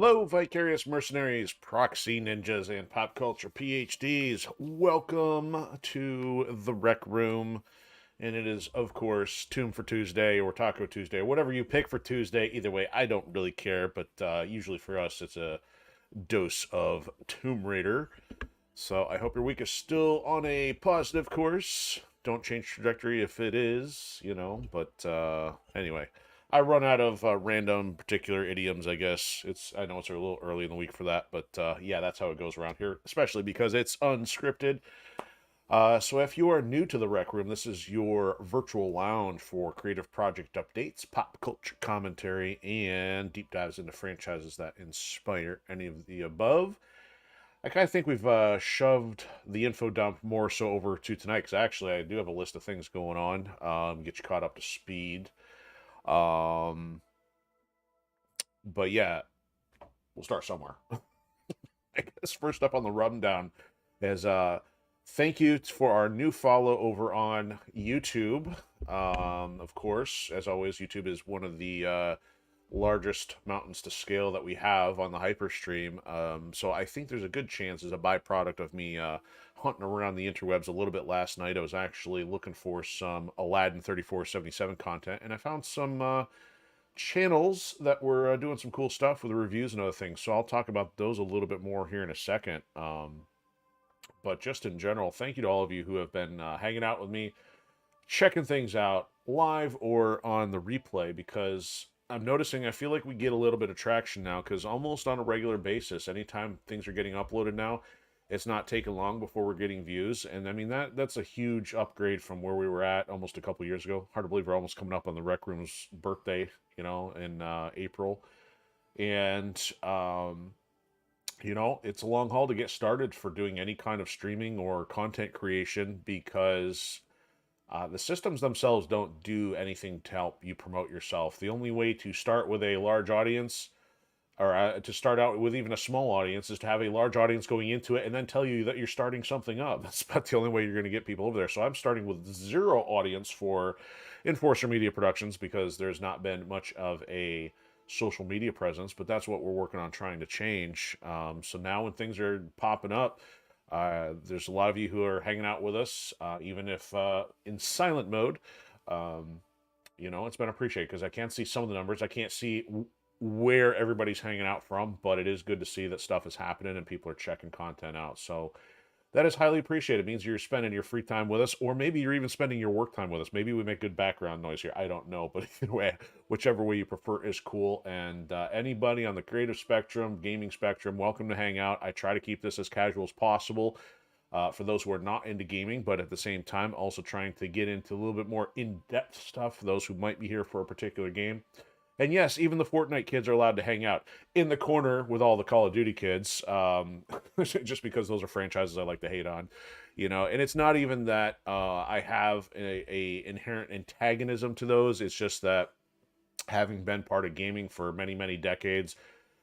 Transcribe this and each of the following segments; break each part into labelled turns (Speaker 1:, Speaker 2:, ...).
Speaker 1: Hello, Vicarious Mercenaries, Proxy Ninjas, and Pop Culture PhDs. Welcome to the Rec Room. And it is, of course, Tomb for Tuesday or Taco Tuesday, or whatever you pick for Tuesday. Either way, I don't really care, but usually for us, it's a dose of Tomb Raider. So I hope your week is still on a positive course. Don't change trajectory if it is, but anyway. I run out of random particular idioms, I guess. I know it's a little early in the week for that, but yeah, that's how it goes around here, especially because it's unscripted. So if you are new to the Rec Room, this is your virtual lounge for creative project updates, pop culture commentary, and deep dives into franchises that inspire any of the above. I kind of think we've shoved the info dump more so over to tonight, because actually I do have a list of things going on. Get you caught up to speed. Um, but yeah, we'll start somewhere. I guess first up on the rundown is thank you for our new follow over on YouTube. Of course, as always, YouTube is one of the largest mountains to scale that we have on the hyperstream. So I think there's a good chance, as a byproduct of me hunting around the interwebs a little bit last night, I was actually looking for some Aladdin 3477 content, and I found some channels that were doing some cool stuff with the reviews and other things. So I'll talk about those a little bit more here in a second. But just in general, thank you to all of you who have been hanging out with me, checking things out live or on the replay, because I'm noticing I feel like we get a little bit of traction now, because almost on a regular basis, anytime things are getting uploaded now, it's not taking long before we're getting views. And I mean, that's a huge upgrade from where we were at almost a couple years ago. Hard to believe we're almost coming up on the Rec Room's birthday, in April. And it's a long haul to get started for doing any kind of streaming or content creation, because the systems themselves don't do anything to help you promote yourself. The only way to start with a large audience, or to start out with even a small audience, is to have a large audience going into it and then tell you that you're starting something up. That's about the only way you're going to get people over there. So I'm starting with zero audience for Enforcer Media Productions, because there's not been much of a social media presence, but that's what we're working on trying to change. So now when things are popping up, there's a lot of you who are hanging out with us, even if in silent mode. It's been appreciated, because I can't see some of the numbers. I can't see where everybody's hanging out from, but it is good to see that stuff is happening and people are checking content out. So that is highly appreciated. It means you're spending your free time with us, or maybe you're even spending your work time with us. Maybe we make good background noise here. I don't know, but either way, whichever way you prefer is cool. And anybody on the creative spectrum, gaming spectrum, welcome to hang out. I try to keep this as casual as possible for those who are not into gaming, but at the same time, also trying to get into a little bit more in-depth stuff for those who might be here for a particular game. And yes, even the Fortnite kids are allowed to hang out in the corner with all the Call of Duty kids, just because those are franchises I like to hate on, And it's not even that I have a inherent antagonism to those. It's just that, having been part of gaming for many, many decades,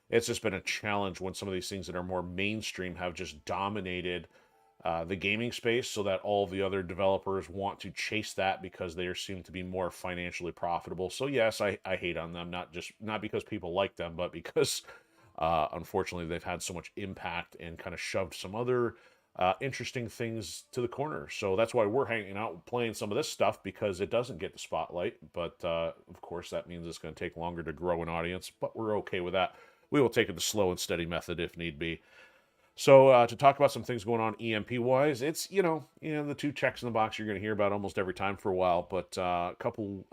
Speaker 1: it's just been a challenge when some of these things that are more mainstream have just dominated the gaming space, so that all the other developers want to chase that because they seem to be more financially profitable. So yes, I hate on them, not because people like them, but because unfortunately they've had so much impact and kind of shoved some other interesting things to the corner. So that's why we're hanging out playing some of this stuff, because it doesn't get the spotlight. But of course, that means it's going to take longer to grow an audience, but we're okay with that. We will take it the slow and steady method if need be. So to talk about some things going on EMP wise, it's the two checks in the box you're going to hear about almost every time for a while, but a couple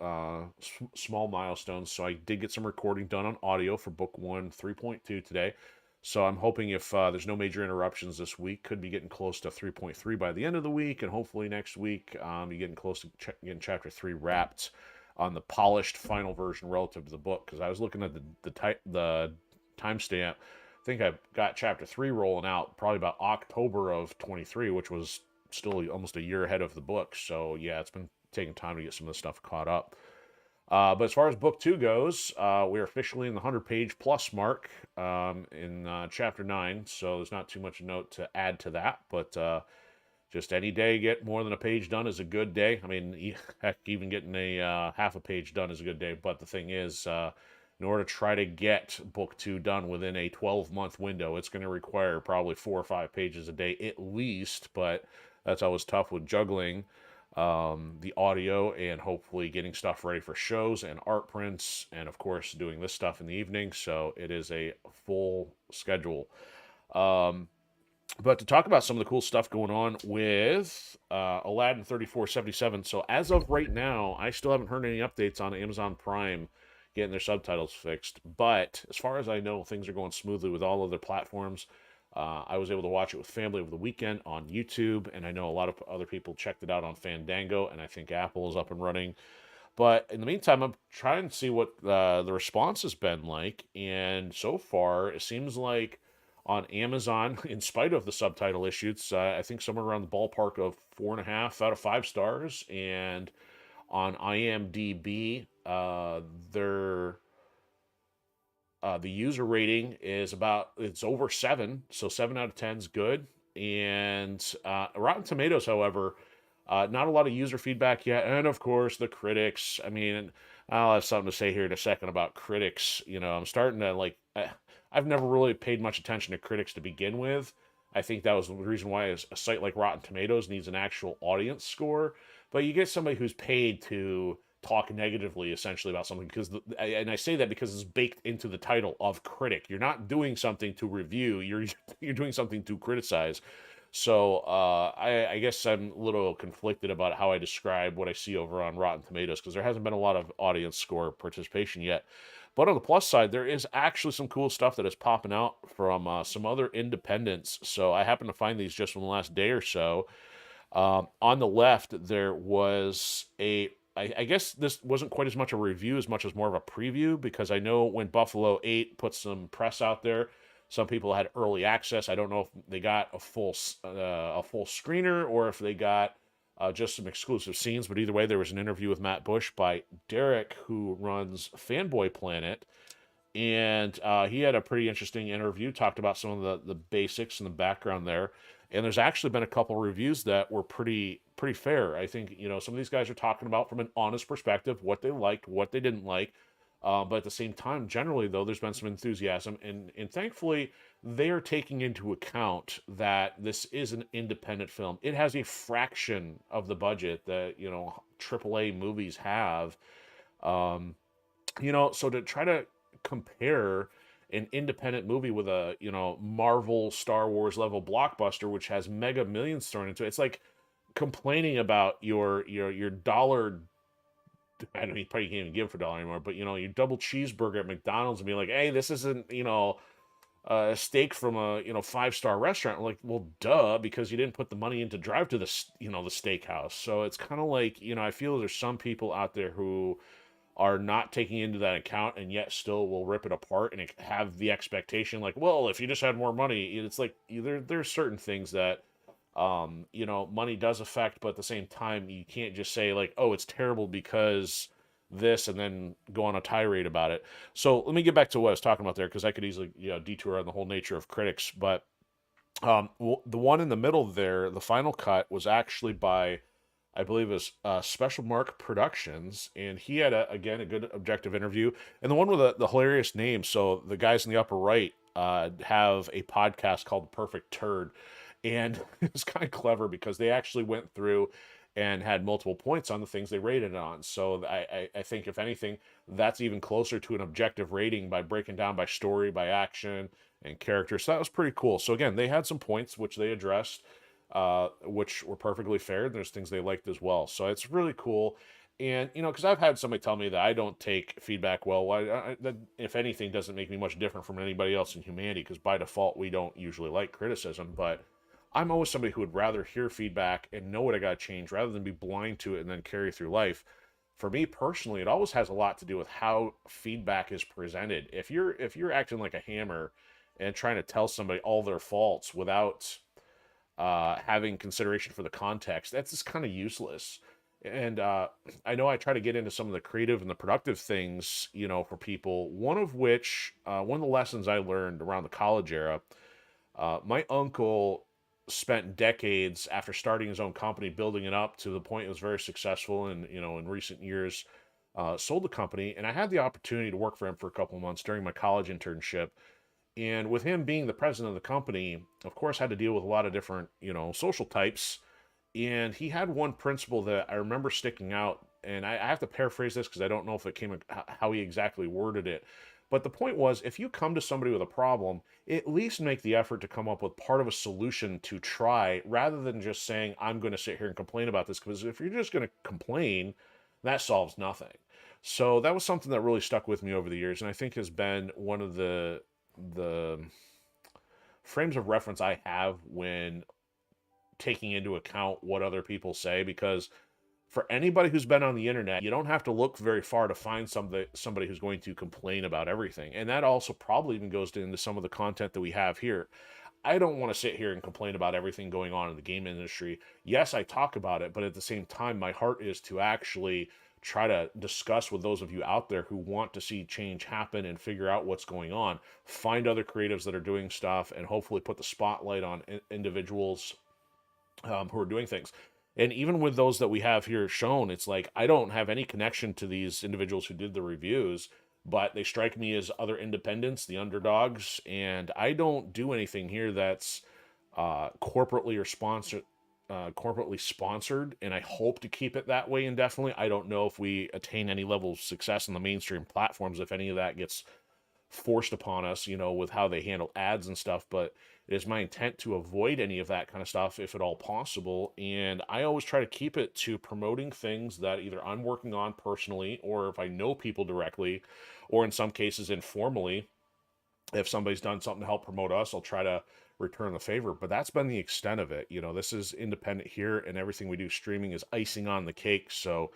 Speaker 1: small milestones. So I did get some recording done on audio for book 1 3.2 today. So I'm hoping, if there's no major interruptions this week, could be getting close to 3.3 by the end of the week, and hopefully next week you're getting close to getting chapter 3 wrapped on the polished final version relative to the book. Because I was looking at the timestamp. I think I got chapter 3 rolling out probably about October of 23, which was still almost a year ahead of the book. So yeah, it's been taking time to get some of the stuff caught up. But as far as book 2 goes, we're officially in the 100-page plus mark in chapter 9. So there's not too much note to add to that. But just any day get more than a page done is a good day. I mean, heck, even getting a half a page done is a good day. But the thing is, in order to try to get book 2 done within a 12-month window. It's going to require probably 4 or 5 pages a day at least, but that's always tough with juggling the audio and hopefully getting stuff ready for shows and art prints, and of course doing this stuff in the evening. So it is a full schedule. Um, but to talk about some of the cool stuff going on with Aladdin 3477. So as of right now, I still haven't heard any updates on Amazon Prime getting their subtitles fixed. But as far as I know, things are going smoothly with all other platforms. I was able to watch it with family over the weekend on YouTube, and I know a lot of other people checked it out on Fandango, and I think Apple is up and running. But in the meantime, I'm trying to see what the response has been like, and so far it seems like on Amazon, in spite of the subtitle issues, I think somewhere around the ballpark of 4.5 out of 5 stars, and on IMDb, their the user rating is it's over 7, so 7 out of 10 is good. And Rotten Tomatoes, however, not a lot of user feedback yet, and of course the critics. I mean, I'll have something to say here in a second about critics. I'm starting to like. I've never really paid much attention to critics to begin with. I think that was the reason why a site like Rotten Tomatoes needs an actual audience score. But you get somebody who's paid to talk negatively essentially about something, and I say that because it's baked into the title of critic. You're not doing something to review, you're doing something to criticize. So I guess I'm a little conflicted about how I describe what I see over on Rotten Tomatoes, because there hasn't been a lot of audience score participation yet. But on the plus side, there is actually some cool stuff that is popping out from some other independents. So I happened to find these just in the last day or so. On the left, there was I guess this wasn't quite as much a review as much as more of a preview, because I know when Buffalo 8 put some press out there, some people had early access. I don't know if they got a full screener or if they got just some exclusive scenes. But either way, there was an interview with Matt Bush by Derek, who runs Fanboy Planet, and he had a pretty interesting interview. Talked about some of the basics and the background there. And there's actually been a couple reviews that were pretty fair. I think some of these guys are talking about from an honest perspective what they liked, what they didn't like. But at the same time, generally though, there's been some enthusiasm, and thankfully they are taking into account that this is an independent film. It has a fraction of the budget that AAA movies have. Um, so to try to compare an independent movie with a Marvel Star Wars level blockbuster which has mega millions thrown into it, it's like complaining about your dollar. I know you probably can't even give for a dollar anymore, but your double cheeseburger at McDonald's and be like, hey, this isn't a steak from a 5-star restaurant. Like, well, duh, because you didn't put the money in to drive to the the steakhouse. So it's kind of like I feel there's some people out there who are not taking into that account, and yet still will rip it apart and have the expectation like, well, if you just had more money. It's like there's certain things that money does affect, but at the same time you can't just say like, oh, it's terrible because this, and then go on a tirade about it. So let me get back to what I was talking about there, because I could easily detour on the whole nature of critics. But the one in the middle there, the final cut, was actually by, I believe, it was Special Mark Productions, and he had again a good objective interview, and the one with the hilarious name. So the guys in the upper right have a podcast called The Perfect Turd, and it's kind of clever because they actually went through and had multiple points on the things they rated it on. So I think if anything, that's even closer to an objective rating by breaking down by story, by action, and character. So that was pretty cool. So again, they had some points which they addressed, which were perfectly fair. There's things they liked as well. So it's really cool. And, because I've had somebody tell me that I don't take feedback well. That, if anything, doesn't make me much different from anybody else in humanity, because by default, we don't usually like criticism. But I'm always somebody who would rather hear feedback and know what I got to change rather than be blind to it and then carry through life. For me personally, it always has a lot to do with how feedback is presented. If you're acting like a hammer and trying to tell somebody all their faults without having consideration for the context, that's just kind of useless. And I know I try to get into some of the creative and the productive things, for people. One of the lessons I learned around the college era, my uncle spent decades after starting his own company building it up to the point it was very successful, and in recent years sold the company, and I had the opportunity to work for him for a couple of months during my college internship. And with him being the president of the company, of course, had to deal with a lot of different, social types. And he had one principle that I remember sticking out, and I have to paraphrase this because I don't know if it came how he exactly worded it. But the point was, if you come to somebody with a problem, at least make the effort to come up with part of a solution to try, rather than just saying, I'm going to sit here and complain about this. Because if you're just going to complain, that solves nothing. So that was something that really stuck with me over the years, and I think has been one of the frames of reference I have when taking into account what other people say. Because for anybody who's been on the internet, you don't have to look very far to find somebody who's going to complain about everything. And that also probably even goes into some of the content that we have here. I don't want to sit here and complain about everything going on in the game industry. Yes, I talk about it, but at the same time, my heart is to actually try to discuss with those of you out there who want to see change happen and figure out what's going on. Find other creatives that are doing stuff and hopefully put the spotlight on individuals who are doing things. And even with those that we have here shown, it's like I don't have any connection to these individuals who did the reviews, but they strike me as other independents, the underdogs, and I don't do anything here that's corporately or corporately sponsored, and I hope to keep it that way indefinitely. I don't know if we attain any level of success in the mainstream platforms if any of that gets forced upon us, with how they handle ads and stuff, but it is my intent to avoid any of that kind of stuff if at all possible. And I always try to keep it to promoting things that either I'm working on personally, or if I know people directly, or in some cases informally. If somebody's done something to help promote us, I'll try to return the favor. But that's been the extent of it. This is independent here, and everything we do streaming is icing on the cake. So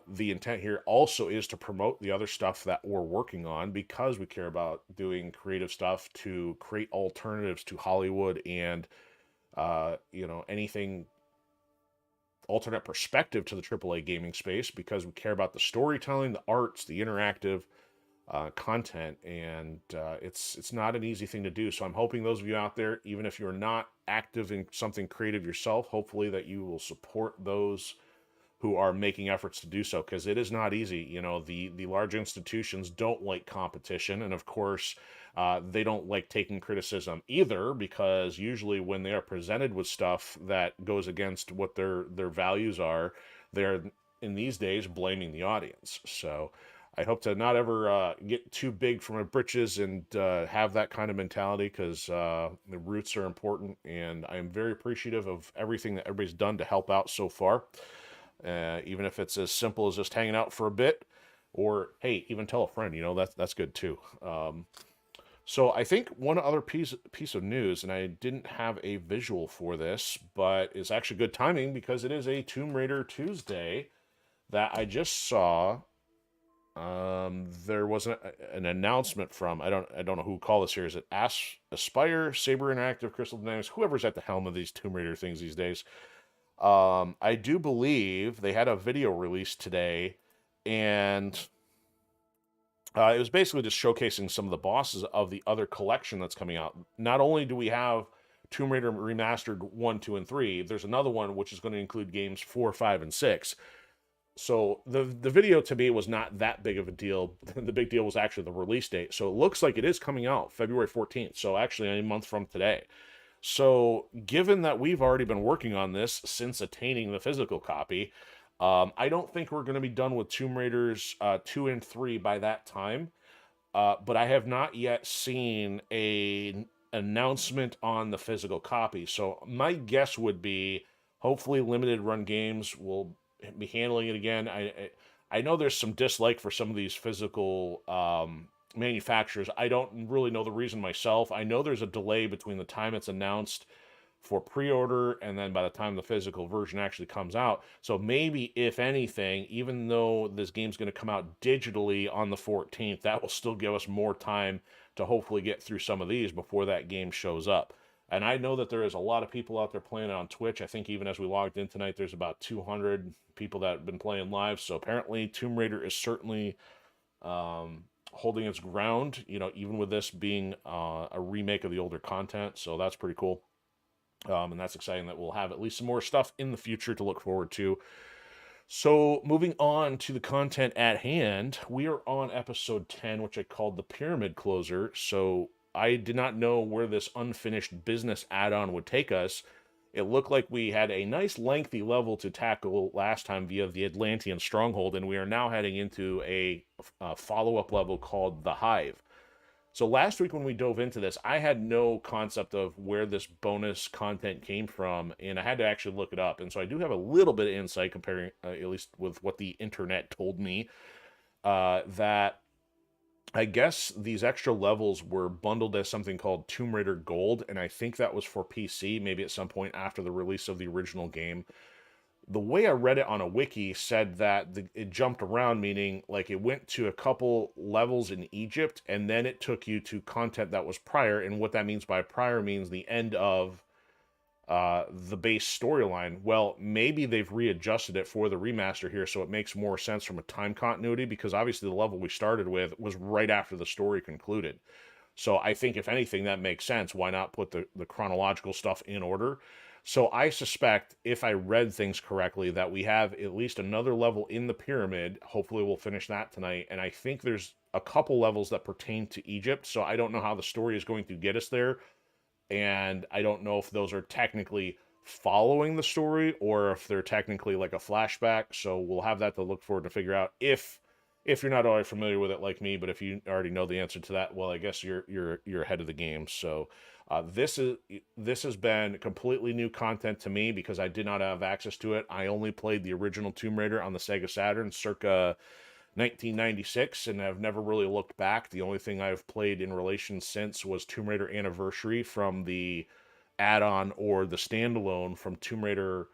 Speaker 1: the intent here also is to promote the other stuff that we're working on, because we care about doing creative stuff to create alternatives to Hollywood and, anything alternate perspective to the AAA gaming space, because we care about the storytelling, the arts, the interactive content, and it's not an easy thing to do. So I'm hoping those of you out there, even if you're not active in something creative yourself, hopefully that you will support those who are making efforts to do so, because it is not easy. The large institutions don't like competition, and of course, they don't like taking criticism either, because usually when they are presented with stuff that goes against what their values are, they're in these days blaming the audience. So I hope to not ever get too big for my britches and have that kind of mentality, because the roots are important, and I am very appreciative of everything that everybody's done to help out so far. Even if it's as simple as just hanging out for a bit, or hey, even tell a friend, that's good too. So I think one other piece of news, and I didn't have a visual for this, but it's actually good timing because it is a Tomb Raider Tuesday that I just saw. There was an announcement from, I don't know who called this here. Is it Aspire, Saber Interactive, Crystal Dynamics, whoever's at the helm of these Tomb Raider things these days. I do believe they had a video release today, and it was basically just showcasing some of the bosses of the other collection that's coming out. Not only do we have Tomb Raider Remastered 1, 2, and 3, there's another one which is going to include games 4, 5, and 6. So the video to me was not that big of a deal. The big deal was actually the release date. So it looks like it is coming out February 14th. So actually a month from today. So given that we've already been working on this since attaining the physical copy, I don't think we're going to be done with Tomb Raiders 2 and 3 by that time. But I have not yet seen an announcement on the physical copy. So my guess would be hopefully limited run games will be handling it again. I know there's some dislike for some of these physical manufacturers. I don't really know the reason myself. I know there's a delay between the time it's announced for pre-order and then by the time the physical version actually comes out. So maybe, if anything, even though this game's going to come out digitally on the 14th, that will still give us more time to hopefully get through some of these before that game shows up. And I know that there is a lot of people out there playing it on Twitch. I think even as we logged in tonight, there's about 200 people that have been playing live. So apparently Tomb Raider is certainly holding its ground, even with this being a remake of the older content. So that's pretty cool. And that's exciting that we'll have at least some more stuff in the future to look forward to. So, moving on to the content at hand, we are on episode 10, which I called the Pyramid Closer. So, I did not know where this unfinished business add on would take us. It looked like we had a nice lengthy level to tackle last time via the Atlantean Stronghold, and we are now heading into a follow up level called the Hive. So last week when we dove into this, I had no concept of where this bonus content came from, and I had to actually look it up. And so I do have a little bit of insight comparing, at least with what the internet told me, that I guess these extra levels were bundled as something called Tomb Raider Gold, and I think that was for PC, maybe at some point after the release of the original game. The way I read it on a wiki said that it jumped around, meaning like it went to a couple levels in Egypt and then it took you to content that was prior. And what that means by prior means the end of the base storyline. Well, maybe they've readjusted it for the remaster here, so it makes more sense from a time continuity because obviously the level we started with was right after the story concluded. So I think if anything, that makes sense. Why not put the chronological stuff in order? So I suspect, if I read things correctly, that we have at least another level in the pyramid. Hopefully we'll finish that tonight. And I think there's a couple levels that pertain to Egypt. So I don't know how the story is going to get us there. And I don't know if those are technically following the story or if they're technically like a flashback. So we'll have that to look forward to figure out if you're not already familiar with it like me, but if you already know the answer to that, well, I guess you're ahead of the game. So this has been completely new content to me because I did not have access to it. I only played the original Tomb Raider on the Sega Saturn circa 1996 and have never really looked back. The only thing I've played in relation since was Tomb Raider Anniversary from the add-on or the standalone from Tomb Raider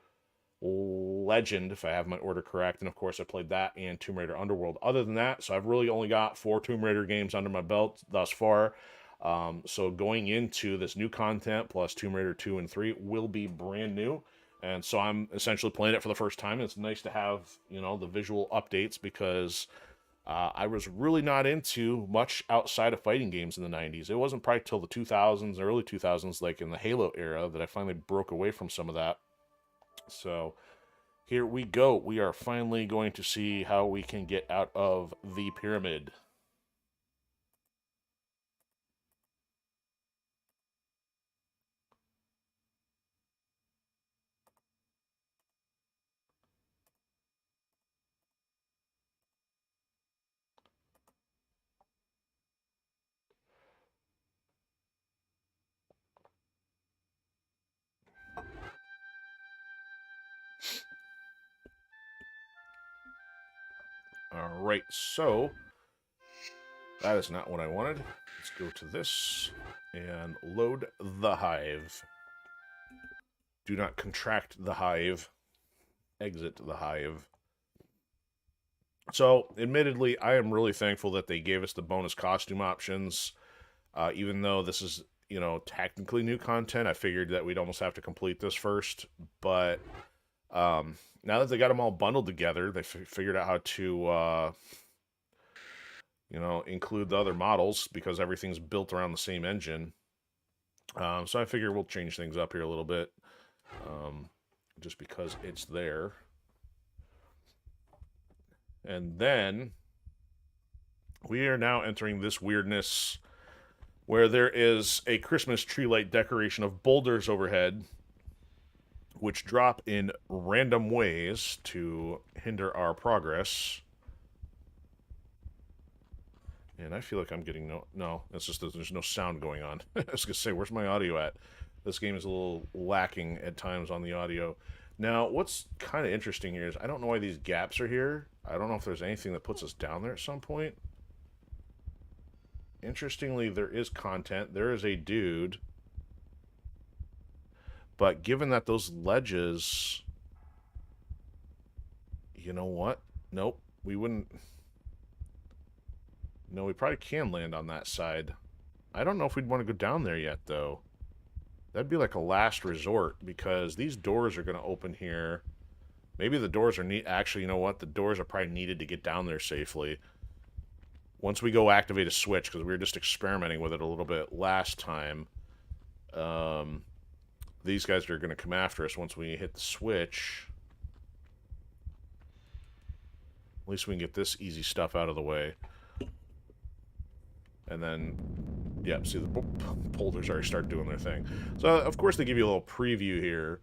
Speaker 1: Legend, if I have my order correct. And of course, I played that and Tomb Raider Underworld. Other than that, so I've really only got 4 Tomb Raider games under my belt thus far. So going into this new content plus Tomb Raider 2 and 3 will be brand new. And so I'm essentially playing it for the first time. It's nice to have, the visual updates because I was really not into much outside of fighting games in the 90s. It wasn't probably till the 2000s, early 2000s, like in the Halo era, that I finally broke away from some of that. So here we go. We are finally going to see how we can get out of the pyramid. All right, so that is not what I wanted. Let's go to this and load the Hive. Do not contract the Hive. Exit the Hive. So, admittedly, I am really thankful that they gave us the bonus costume options. Even though this is, technically new content, I figured that we'd almost have to complete this first. But now that they got them all bundled together, they figured out how to, include the other models because everything's built around the same engine. So I figure we'll change things up here a little bit, just because it's there. And then we are now entering this weirdness where there is a Christmas tree light decoration of boulders overhead, which drop in random ways to hinder our progress. And I feel like I'm getting no, it's just that there's no sound going on. I was going to say, where's my audio at? This game is a little lacking at times on the audio. Now, what's kind of interesting here is I don't know why these gaps are here. I don't know if there's anything that puts us down there at some point. Interestingly, there is content. There is a dude. But given that those ledges... You know what? Nope. We wouldn't... No, we probably can land on that side. I don't know if we'd want to go down there yet, though. That'd be like a last resort, because these doors are going to open here. Maybe the doors are neat. Actually, you know what? The doors are probably needed to get down there safely. Once we go activate a switch, because we were just experimenting with it a little bit last time. These guys are going to come after us once we hit the switch. At least we can get this easy stuff out of the way. And then, yeah, see the polders already start doing their thing. So, of course, they give you a little preview here.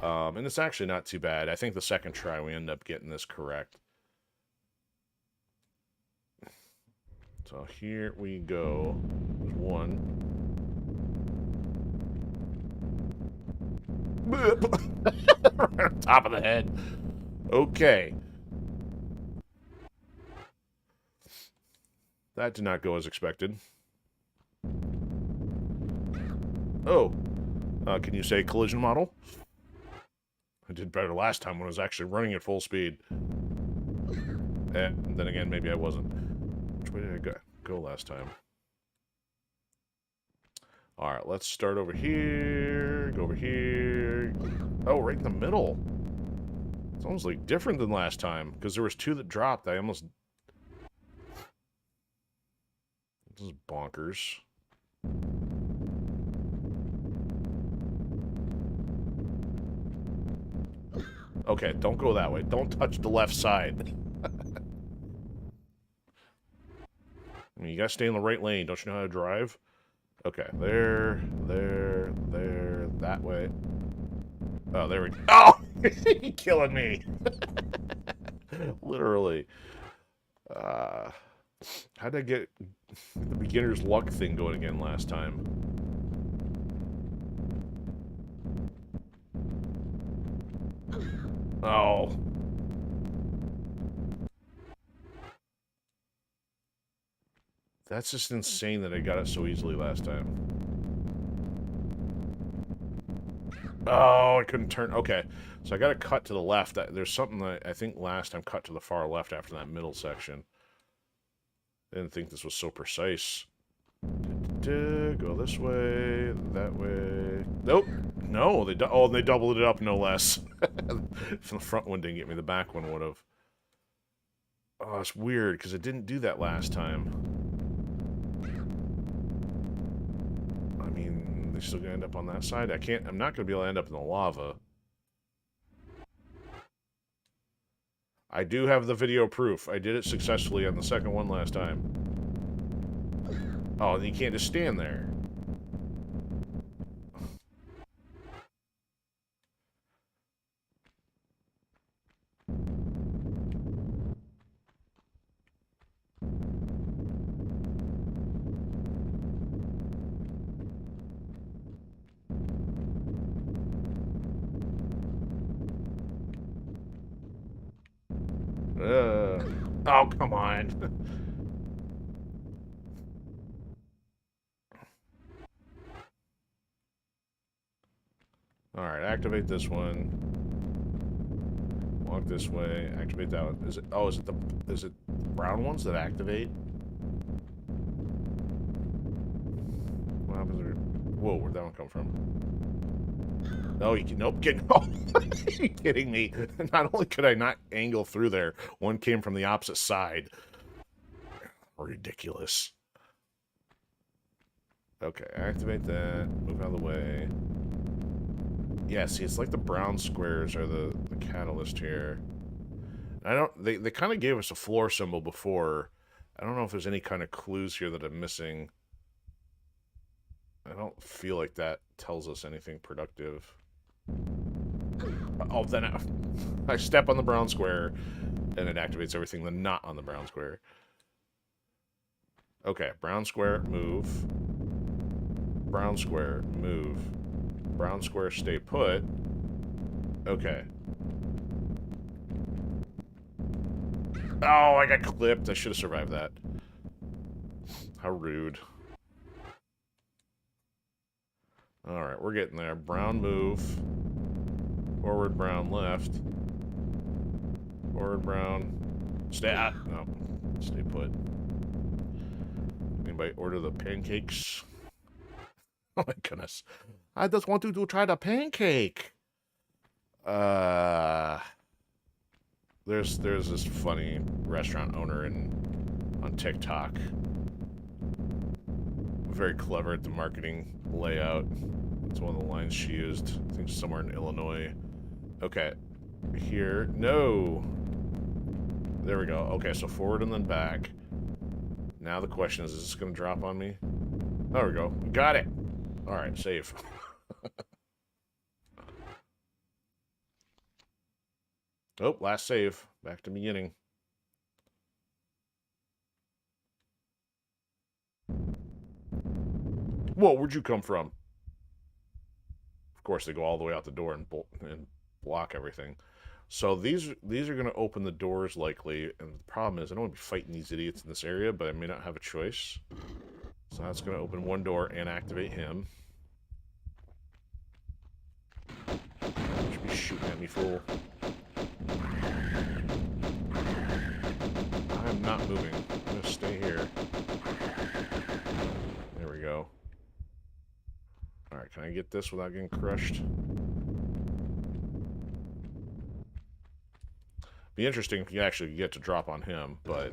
Speaker 1: And it's actually not too bad. I think the second try we end up getting this correct. So here we go. There's one. Right on top of the head. Okay. That did not go as expected. Oh. Can you say collision model? I did better last time when I was actually running at full speed. And then again, maybe I wasn't. Which way did I go last time? Alright, let's start over here. Go over here. Oh, right in the middle. It's almost like different than last time. Because there was two that dropped. I almost... This is bonkers. Okay, don't go that way. Don't touch the left side. I mean, you gotta stay in the right lane. Don't you know how to drive? Okay, there, that way. Oh, there we go. Oh! You're killing me. Literally. How'd I get the beginner's luck thing going again last time? Oh. That's just insane that I got it so easily last time. Oh, I couldn't turn. Okay, so I got to cut to the left. There's something that I think last time cut to the far left after that middle section. I didn't think this was so precise. Go this way, that way. Nope. No, they doubled it up, no less. If the front one didn't get me, the back one would have. Oh, it's weird because it didn't do that last time. I mean, they're still gonna end up on that side. I'm not gonna be able to end up in the lava. I do have the video proof. I did it successfully on the second one last time. Oh, you can't just stand there. Oh, come on. Alright, activate this one. Walk this way. Activate that one. Is it brown ones that activate? What happens there? Whoa, where'd that one come from? No, nope, are you kidding me? Not only could I not angle through there, one came from the opposite side. Ridiculous. Okay, activate that. Move out of the way. Yeah, see, it's like the brown squares are the catalyst here. They kind of gave us a floor symbol before. I don't know if there's any kind of clues here that I'm missing. I don't feel like that tells us anything productive. Oh, then I step on the brown square, and it activates everything that's not on the brown square. Okay, brown square, move. Brown square, move. Brown square, stay put. Okay. Oh, I got clipped. I should have survived that. How rude. Alright, we're getting there. Brown move. Forward brown left. Forward brown. Stay no. Stay put. Anybody order the pancakes? Oh my goodness. I just want you to try the pancake. There's this funny restaurant owner on TikTok. Very clever at the marketing layout. It's one of the lines she used. I think somewhere in Illinois. Okay. Here. No. There we go. Okay, so forward and then back. Now the question is this going to drop on me? There we go. Got it. All right, save. Oh, last save. Back to beginning. Whoa, where'd you come from? Of course, they go all the way out the door and block everything. So these are going to open the doors likely, and the problem is I don't want to be fighting these idiots in this area, but I may not have a choice. So that's going to open one door and activate him. You should be shooting at me, fool. I'm not moving. I'm going to stay here. There we go. Alright, can I get this without getting crushed? Be interesting if you actually get to drop on him, but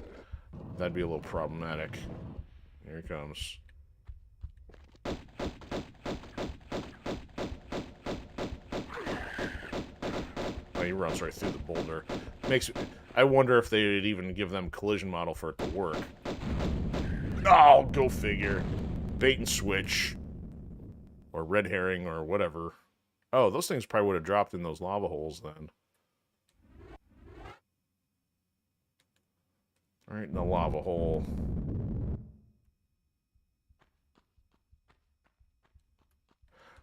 Speaker 1: that'd be a little problematic. Here he comes. Oh, he runs right through the boulder. Makes I wonder if they'd even give them collision model for it to work. Oh, go figure. Bait and switch. Or red herring or whatever. Oh, those things probably would have dropped in those lava holes then. Right in the lava hole.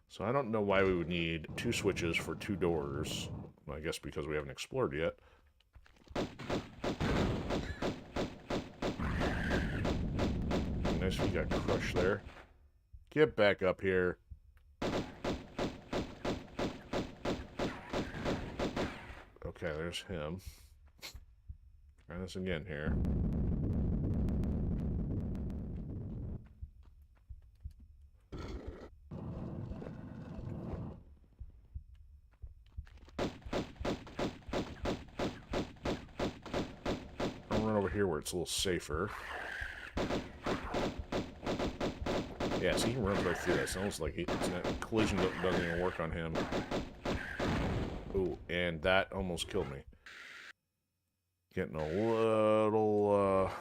Speaker 1: So I don't know why we would need 2 switches for 2 doors. Well, I guess because we haven't explored yet. Nice if you got crushed there. Get back up here. Okay, there's him. Try this again here. I'll run over here where it's a little safer. Yeah, so he runs right through that. It's almost like that collision doesn't even work on him. Ooh, and that almost killed me. Getting a little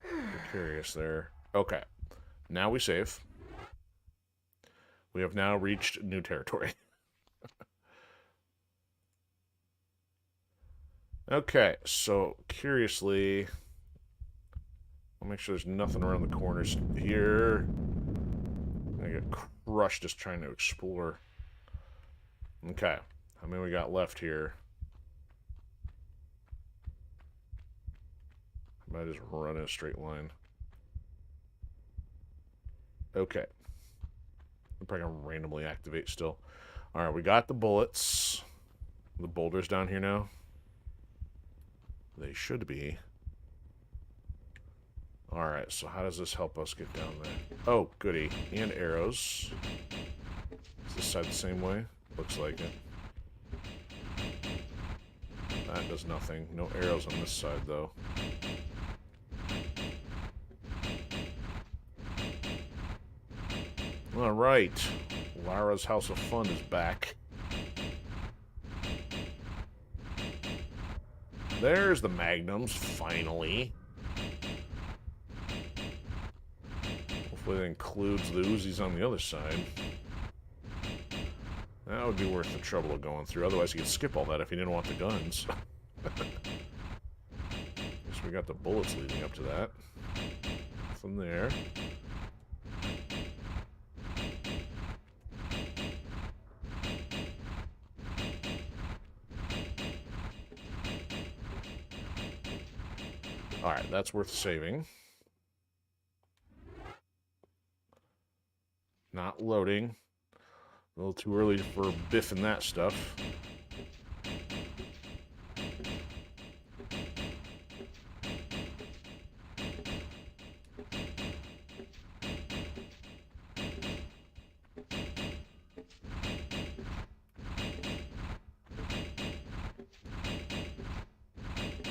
Speaker 1: precarious there. Okay, now we save. We have now reached new territory. Okay, so curiously, I'll make sure there's nothing around the corners here. I get crushed just trying to explore. Okay, how many we got left here? I might just run in a straight line. Okay. I'm probably gonna randomly activate still. Alright, we got the bullets. The boulders down here now. They should be. Alright, so how does this help us get down there? Oh, goody. And arrows. Is this side the same way? Looks like it. That does nothing. No arrows on this side, though. Alright. Lara's House of Fun is back. There's the magnums, finally. Hopefully that includes the Uzis on the other side. That would be worth the trouble of going through. Otherwise, you could skip all that if you didn't want the guns. Guess we got the bullets leading up to that. From there. Alright, that's worth saving. Not loading. A little too early for biffing that stuff.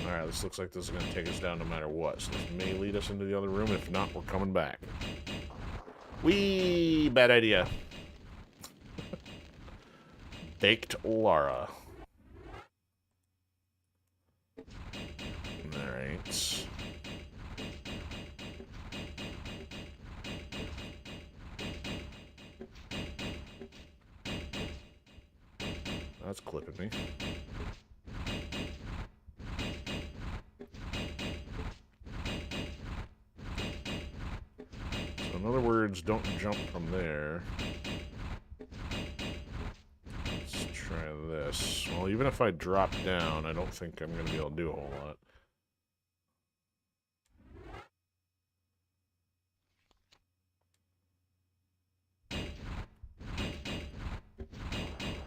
Speaker 1: Alright, this looks like this is going to take us down no matter what. So this may lead us into the other room. If not, we're coming back. Whee! Bad idea. Baked Lara. nuts. That's clipping me. So in other words, don't jump from there. Let's try this. Well, even if I drop down, I don't think I'm going to be able to do a whole lot.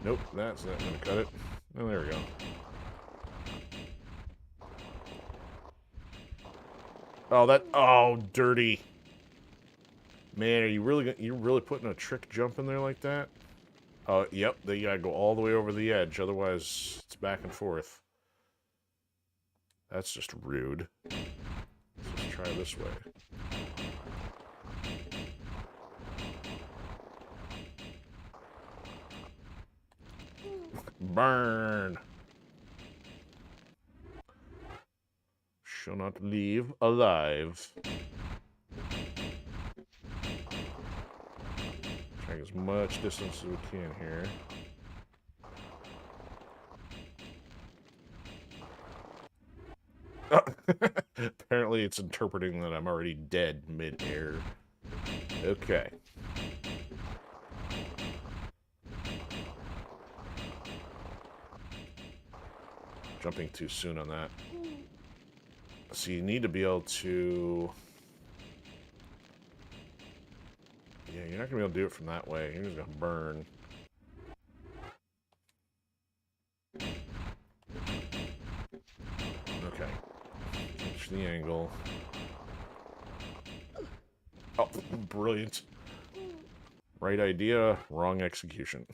Speaker 1: Nope, that's not going to cut it. Oh, there we go. Oh, that... Oh, dirty. Man, are you really putting a trick jump in there like that? Oh, yep, they gotta go all the way over the edge, otherwise it's back and forth. That's just rude. Let's try this way. Burn! Shall not leave alive. Trying as much distance as we can here. Apparently it's interpreting that I'm already dead mid-air. Okay. Jumping too soon on that. So you need to be able to... Yeah, you're not going to be able to do it from that way. You're just going to burn. Okay. Catch the angle. Oh, brilliant. Right idea, wrong execution.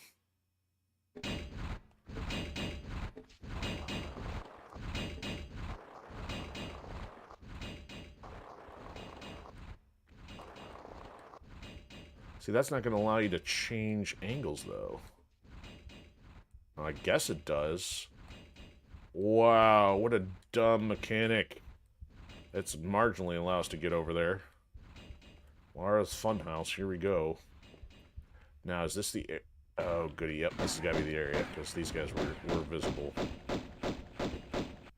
Speaker 1: See, that's not going to allow you to change angles, though. I guess it does. Wow, what a dumb mechanic. It's marginally allow us to get over there. Lara's Funhouse, here we go. Now, is this the... Oh, goody, yep, this has got to be the area, because these guys were visible.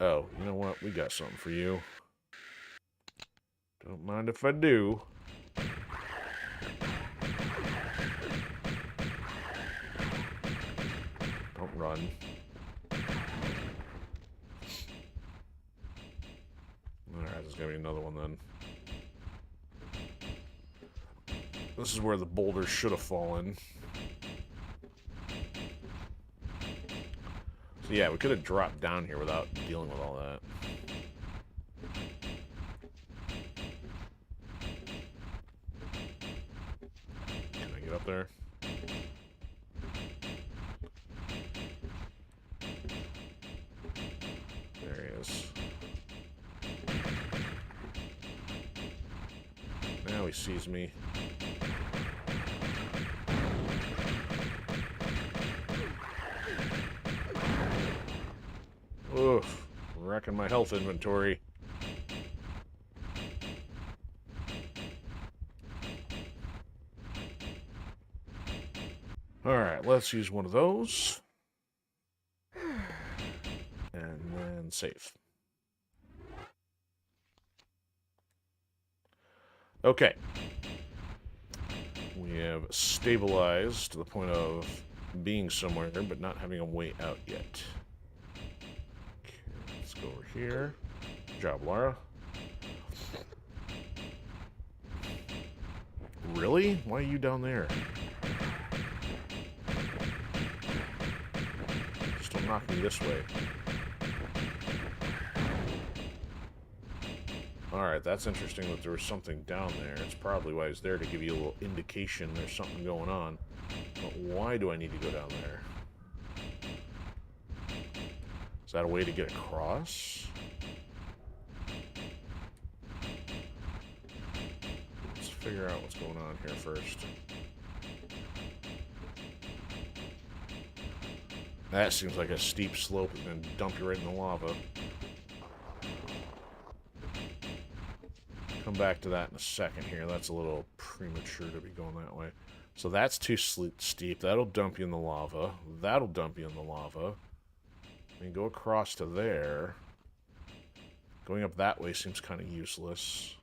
Speaker 1: Oh, you know what? We got something for you. Don't mind if I do. Don't run. Alright, there's gotta be another one then. This is where the boulder should have fallen. So yeah, we could have dropped down here without dealing with all that. Can I get up there? There he is. Now he sees me. Oof, wrecking my health inventory. Alright, let's use one of those. And then save. Okay. We have stabilized to the point of being somewhere, but not having a way out yet. Let's go over here. Good job, Lara. Really? Why are you down there? Just don't knock me this way. Alright, that's interesting that there was something down there. It's probably why he's there, to give you a little indication there's something going on. But why do I need to go down there? Is that a way to get across? Let's figure out what's going on here first. That seems like a steep slope and then dump you right in the lava. back to that in a second here. That's a little premature to be going that way. So that's too steep. That'll dump you in the lava. That'll dump you in the lava. And go across to there. Going up that way seems kind of useless.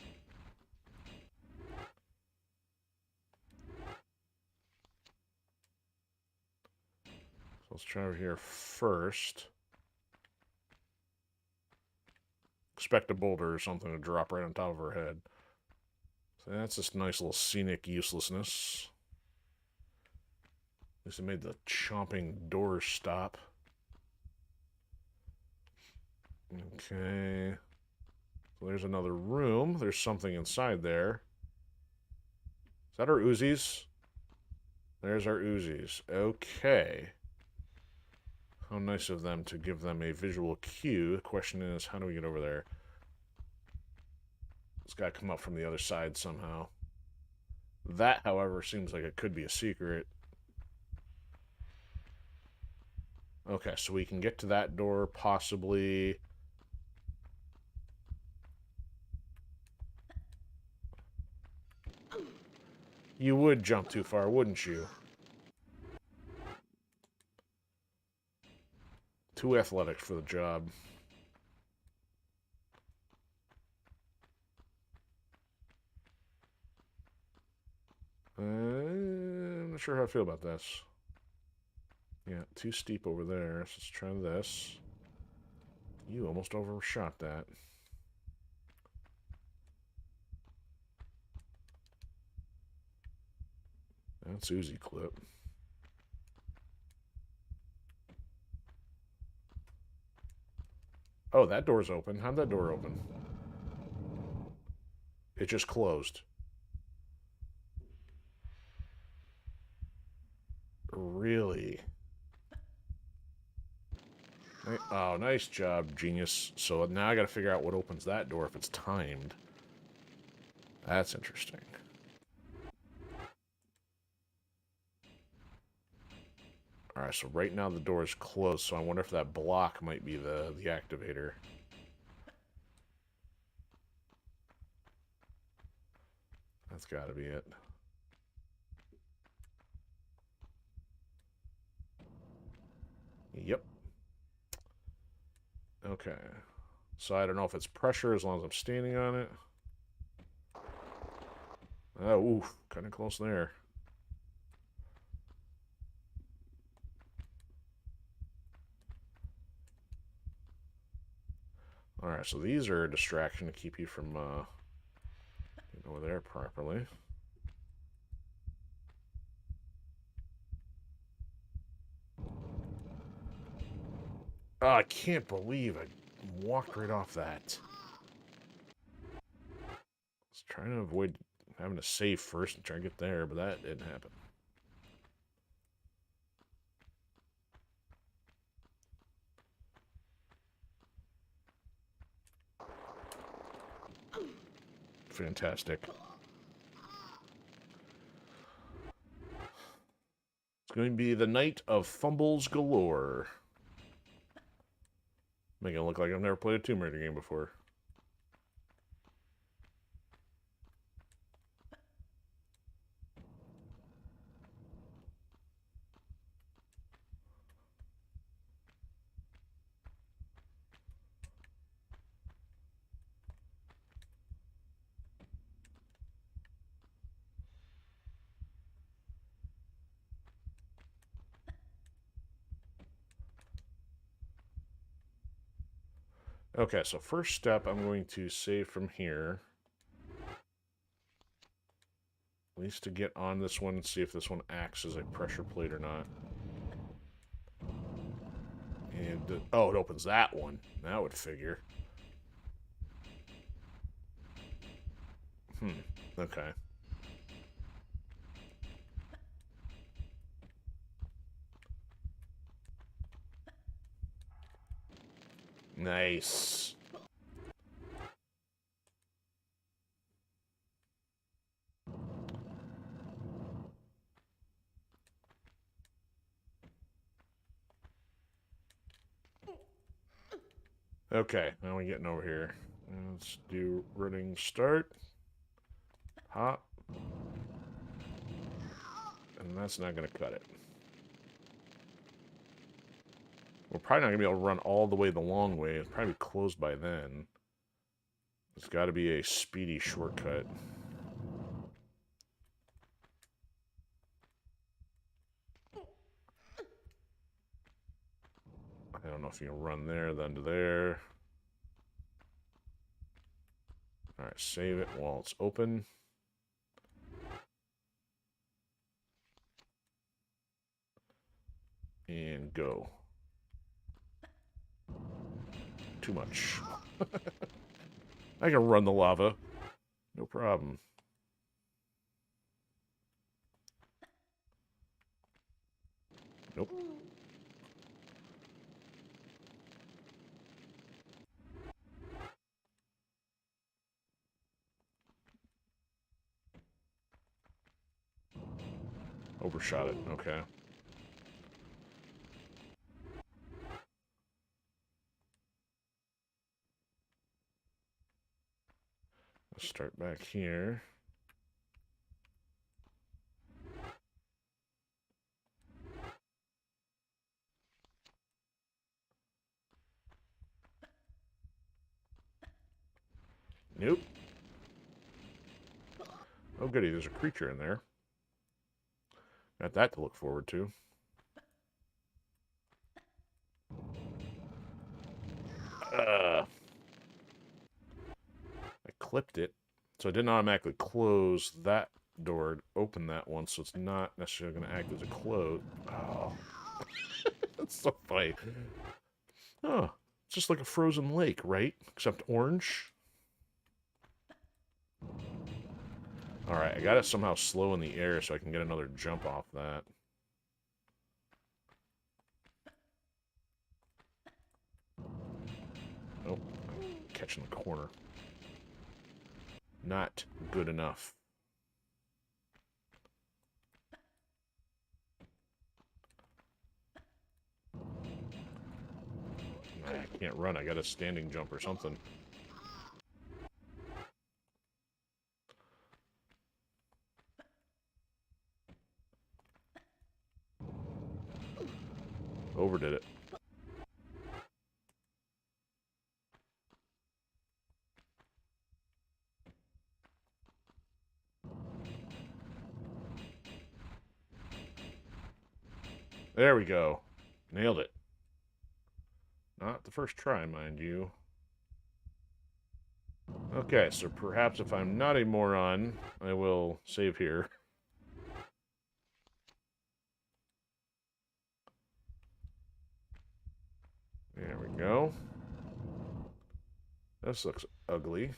Speaker 1: So let's try over here first. Expect a boulder or something to drop right on top of her head. So that's this nice little scenic uselessness. At least it made the chomping doors stop. Okay. So there's another room. There's something inside there. Is that our Uzis? There's our Uzis. Okay. How nice of them to give them a visual cue. The question is, how do we get over there? It's got to come up from the other side somehow. That, however, seems like it could be a secret. Okay, so we can get to that door, possibly. You would jump too far, wouldn't you? Too athletic for the job. I'm not sure how I feel about this. Yeah, too steep over there. So let's try this. You almost overshot that. That's Uzi clip. Oh, that door's open. How'd that door open? It just closed. Really? Oh, nice job, genius. So now I gotta figure out what opens that door if it's timed. That's interesting. Alright, so right now the door is closed, so I wonder if that block might be the activator. That's gotta be it. Yep. Okay. So I don't know if it's pressure as long as I'm standing on it. Oh, oof. Kind of close there. Alright, so these are a distraction to keep you from getting over there properly. Oh, I can't believe I walked right off that. I was trying to avoid having to save first and try to get there, but that didn't happen. Fantastic. It's going to be the night of fumbles galore. Making it look like I've never played a Tomb Raider game before. Okay, so first step, I'm going to save from here. At least to get on this one and see if this one acts as a pressure plate or not. And, oh, it opens that one. That would figure. Okay. Nice. Okay, now we're getting over here. Let's do running start. Hop. And that's not going to cut it. We're probably not going to be able to run all the way the long way. It's probably closed by then. There's got to be a speedy shortcut. I don't know if you can run there, then to there. Alright, save it while it's open. And go. Too much. I can run the lava. No problem. Nope. Overshot it. Okay. Let's start back here. Nope. Oh goody, there's a creature in there. Got that to look forward to. I clipped it, so it didn't automatically close that door, open that one, so it's not necessarily going to act as a close. Oh. That's so funny. Oh, it's just like a frozen lake, right? Except orange. Alright, I got it somehow slow in the air so I can get another jump off that. Oh, catching the corner. Not good enough. I can't run. I got a standing jump or something. Overdid it. There we go. Nailed it. Not the first try, mind you. Okay, so perhaps if I'm not a moron, I will save here. There we go. This looks ugly.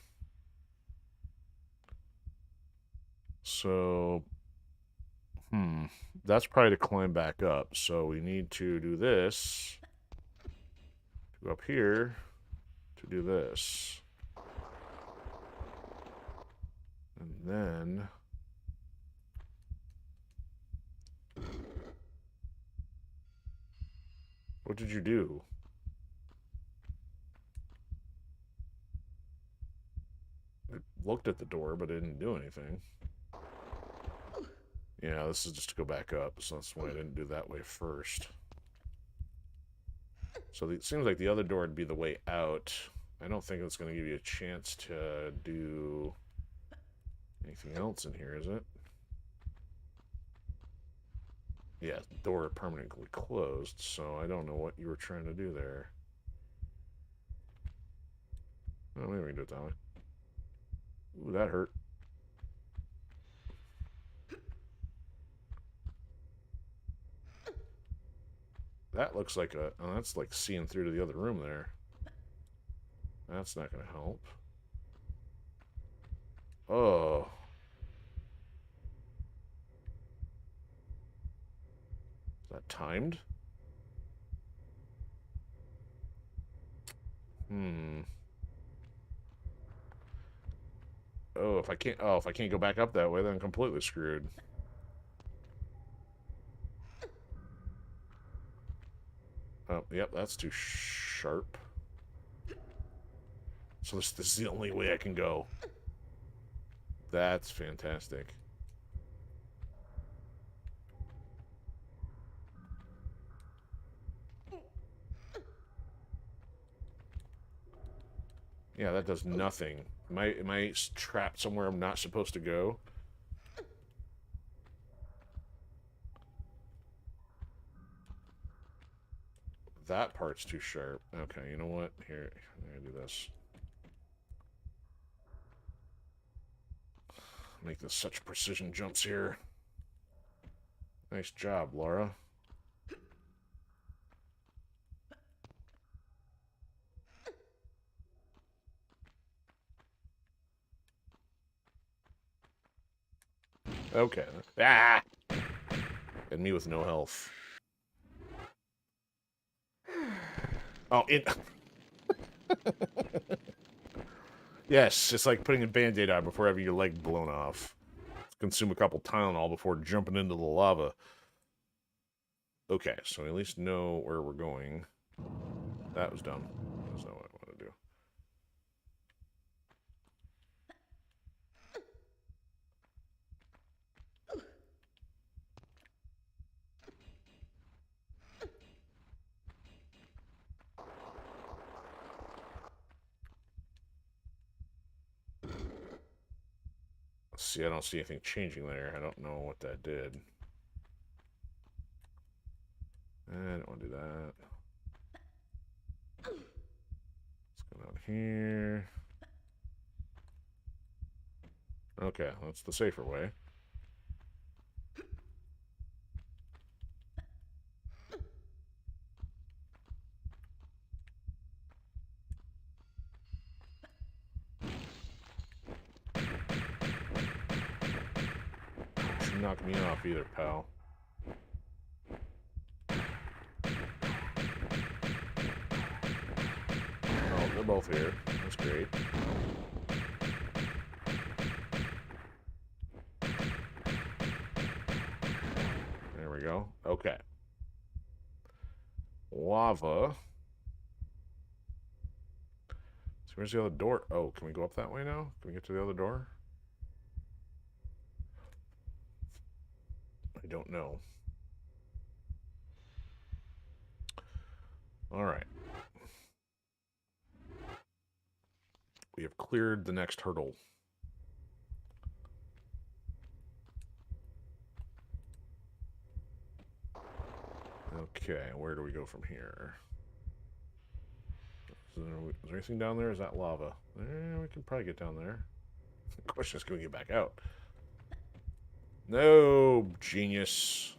Speaker 1: So, that's probably to climb back up. So we need to do this. To go up here. To do this. And then... What did you do? I looked at the door, but it didn't do anything. Yeah, this is just to go back up, so that's why I didn't do that way first. So it seems like the other door would be the way out. I don't think it's going to give you a chance to do anything else in here, is it? Yeah, door permanently closed, so I don't know what you were trying to do there. Oh, maybe we can do it that way. Ooh, that hurt. That looks like a... Oh, that's like seeing through to the other room there. That's not going to help. Oh. Is that timed? Oh, if I can't go back up that way, then I'm completely screwed. Oh, yep, that's too sharp. So this is the only way I can go. That's fantastic. Yeah, that does nothing. Am I trapped somewhere I'm not supposed to go? That part's too sharp. Okay, you know what? Here, I'm gonna do this. Make this such precision jumps here. Nice job, Lara. Okay. Ah! And me with no health. Oh, it... Yes, it's like putting a Band-Aid on before having your leg blown off. Consume a couple Tylenol before jumping into the lava. Okay, so we at least know where we're going. That was dumb. That's not what I want to do. See, I don't see anything changing there. I don't know what that did. I don't want to do that. Let's go down here. Okay, that's the safer way. Don't you knock me off either, pal. Oh, they're both here. That's great. There we go. Okay. Lava. So where's the other door? Oh, can we go up that way now? Can we get to the other door? I don't know. Alright. We have cleared the next hurdle. Okay, where do we go from here? Is there anything down there? Is that lava? We can probably get down there. The question is, can we get back out? No, genius.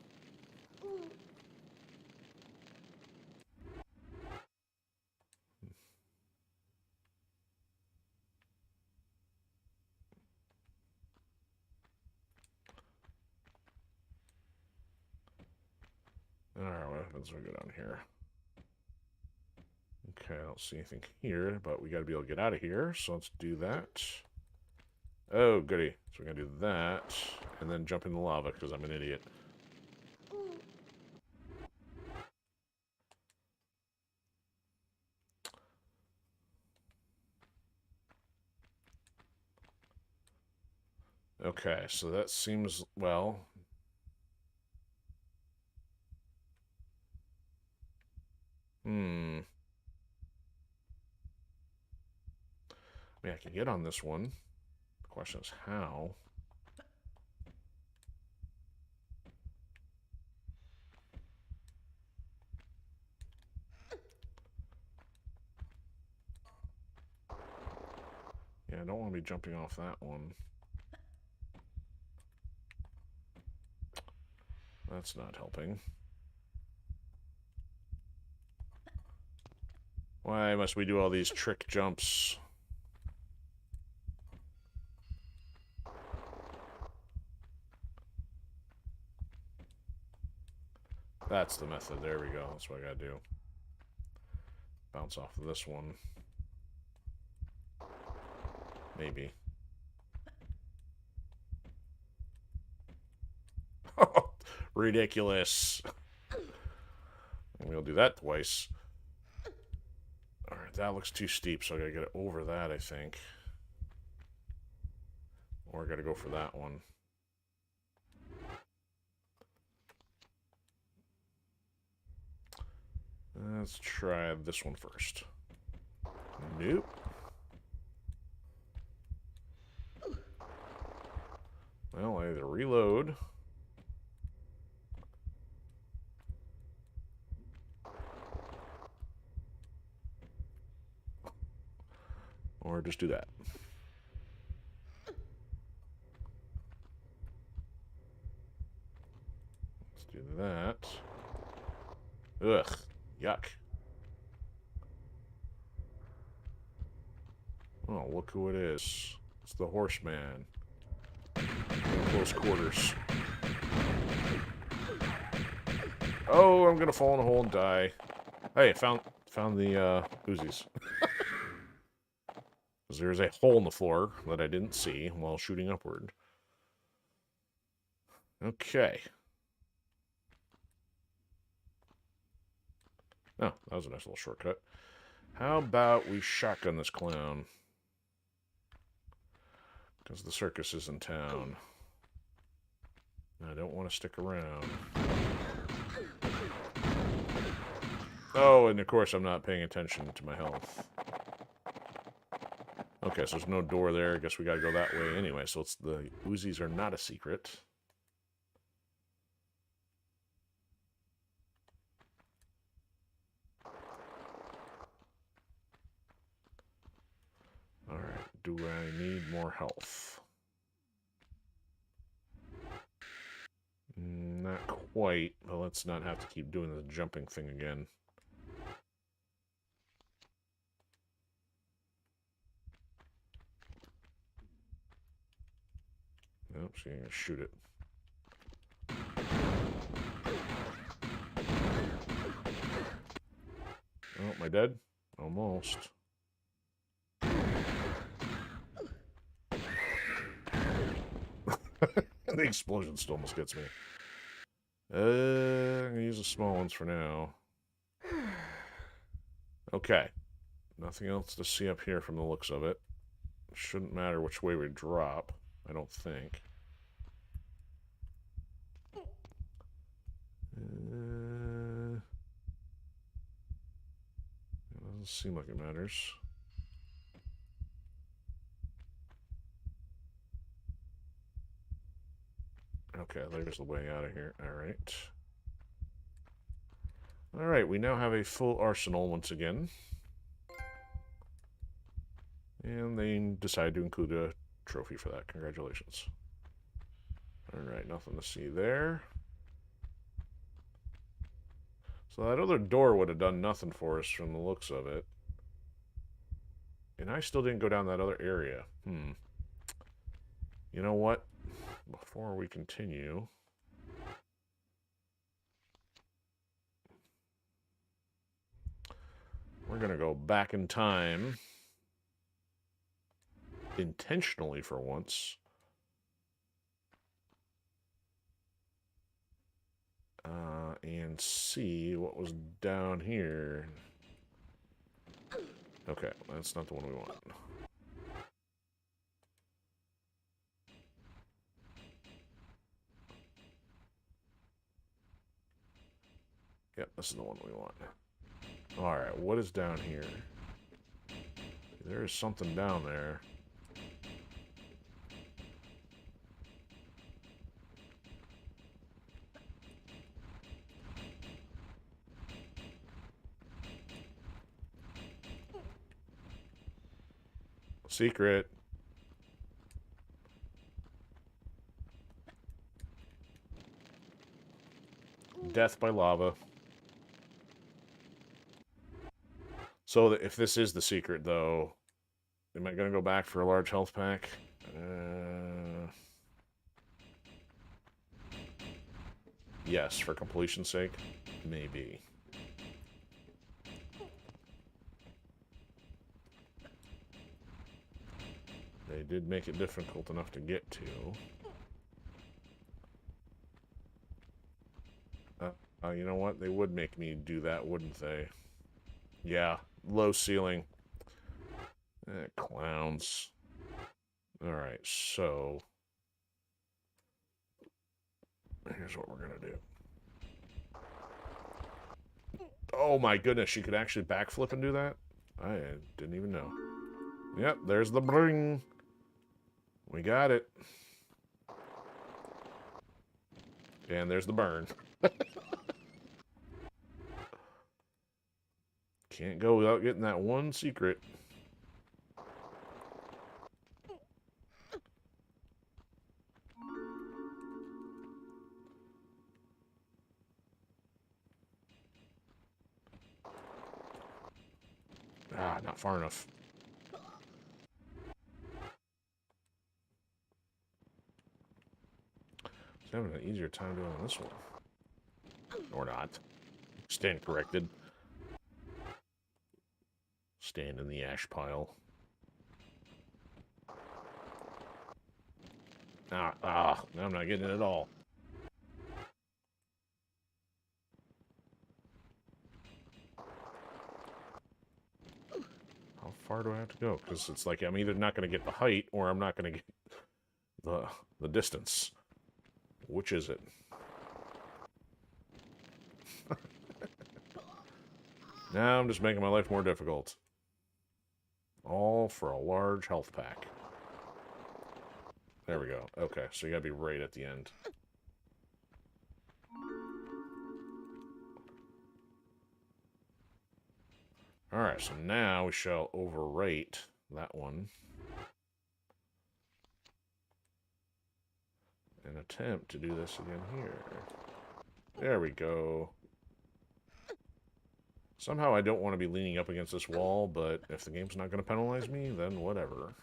Speaker 1: Alright, what happens when we go down here? Okay, I don't see anything here, but we gotta be able to get out of here, so let's do that. Oh, goody. So we're gonna do that, and then jump in the lava, because I'm an idiot. Okay, so that seems, well... I mean, I can get on this one. The question is how. Yeah, I don't want to be jumping off that one. That's not helping. Why must we do all these trick jumps? That's the method. There we go. That's what I gotta do. Bounce off of this one. Maybe. Ridiculous. And we'll do that twice. Alright, that looks too steep, so I gotta get it over that, I think. Or I gotta go for that one. Let's try this one first. Nope. Well, I either reload. Or just do that. Let's do that. Ugh. Yuck. Oh, look who it is. It's the horseman. In close quarters. Oh, I'm gonna fall in a hole and die. Hey, found the Uzis. Because there's a hole in the floor that I didn't see while shooting upward. Okay. Oh, that was a nice little shortcut. How about we shotgun this clown? Because the circus is in town. I don't want to stick around. Oh, and of course I'm not paying attention to my health. Okay, so there's no door there. I guess we gotta go that way anyway. So it's the Uzis are not a secret. Alright, do I need more health? Not quite, but let's not have to keep doing the jumping thing again. Nope, so you're gonna shoot it. Oh, am I dead? Almost. The explosion still almost gets me. I'm gonna use the small ones for now. Okay. Nothing else to see up here from the looks of it. Shouldn't matter which way we drop, I don't think. It doesn't seem like it matters. Okay, there's the way out of here. Alright. Alright, we now have a full arsenal once again. And they decided to include a trophy for that. Congratulations. Alright, nothing to see there. So that other door would have done nothing for us from the looks of it. And I still didn't go down that other area. You know what? Before we continue... we're going to go back in time. Intentionally for once. And see what was down here. Okay, that's not the one we want. Yep, this is the one we want. Alright, what is down here? There is something down there. Secret. Death by lava. So if this is the secret, though, am I going to go back for a large health pack? Yes, for completion's sake. Maybe. They did make it difficult enough to get to. You know what? They would make me do that, wouldn't they? Yeah, low ceiling. Clowns. Alright, so here's what we're gonna do. Oh my goodness, you could actually backflip and do that? I didn't even know. Yep, there's the bring. We got it. And there's the burn. Can't go without getting that one secret. Ah, not far enough. Just having an easier time doing this one. Or not. Stand corrected. Stand in the ash pile. Now I'm not getting it at all. How far do I have to go? Because it's like I'm either not going to get the height or I'm not going to get the distance. Which is it? Now I'm just making my life more difficult. All for a large health pack. There we go. Okay, so you gotta be right at the end. Alright, so now we shall overwrite that one. And attempt to do this again here. There we go. Somehow I don't want to be leaning up against this wall, but if the game's not going to penalize me, then whatever.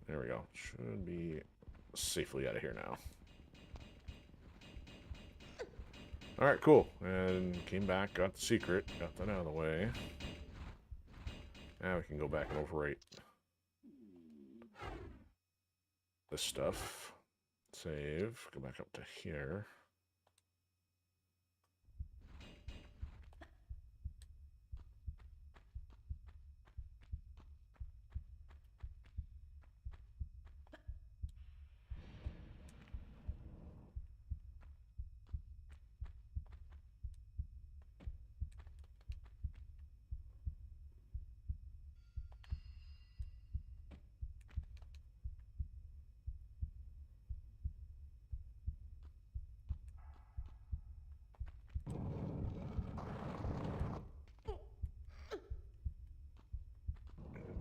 Speaker 1: There we go. Should be safely out of here now. Alright, cool. And came back, got the secret, got that out of the way. Now we can go back and overwrite this stuff. Save, go back up to here.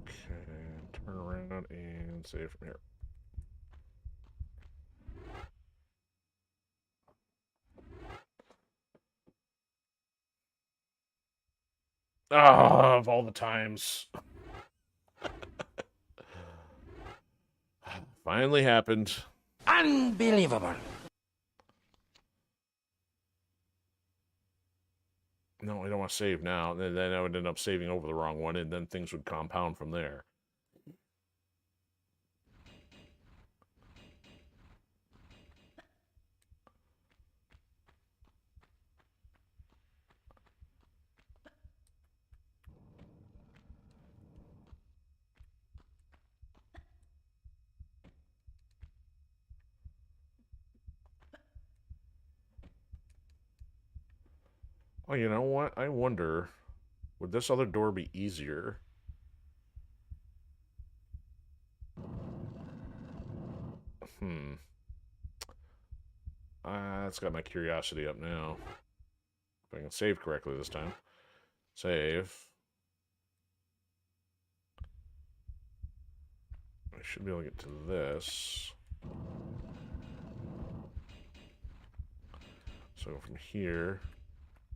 Speaker 1: Okay, turn around and save from here. Ah, of all the times. Finally happened.
Speaker 2: Unbelievable.
Speaker 1: No, I don't want to save now. Then I would end up saving over the wrong one, and then things would compound from there. Oh, you know what? I wonder, would this other door be easier? That's got my curiosity up now. If I can save correctly this time. Save. I should be able to get to this. So from here.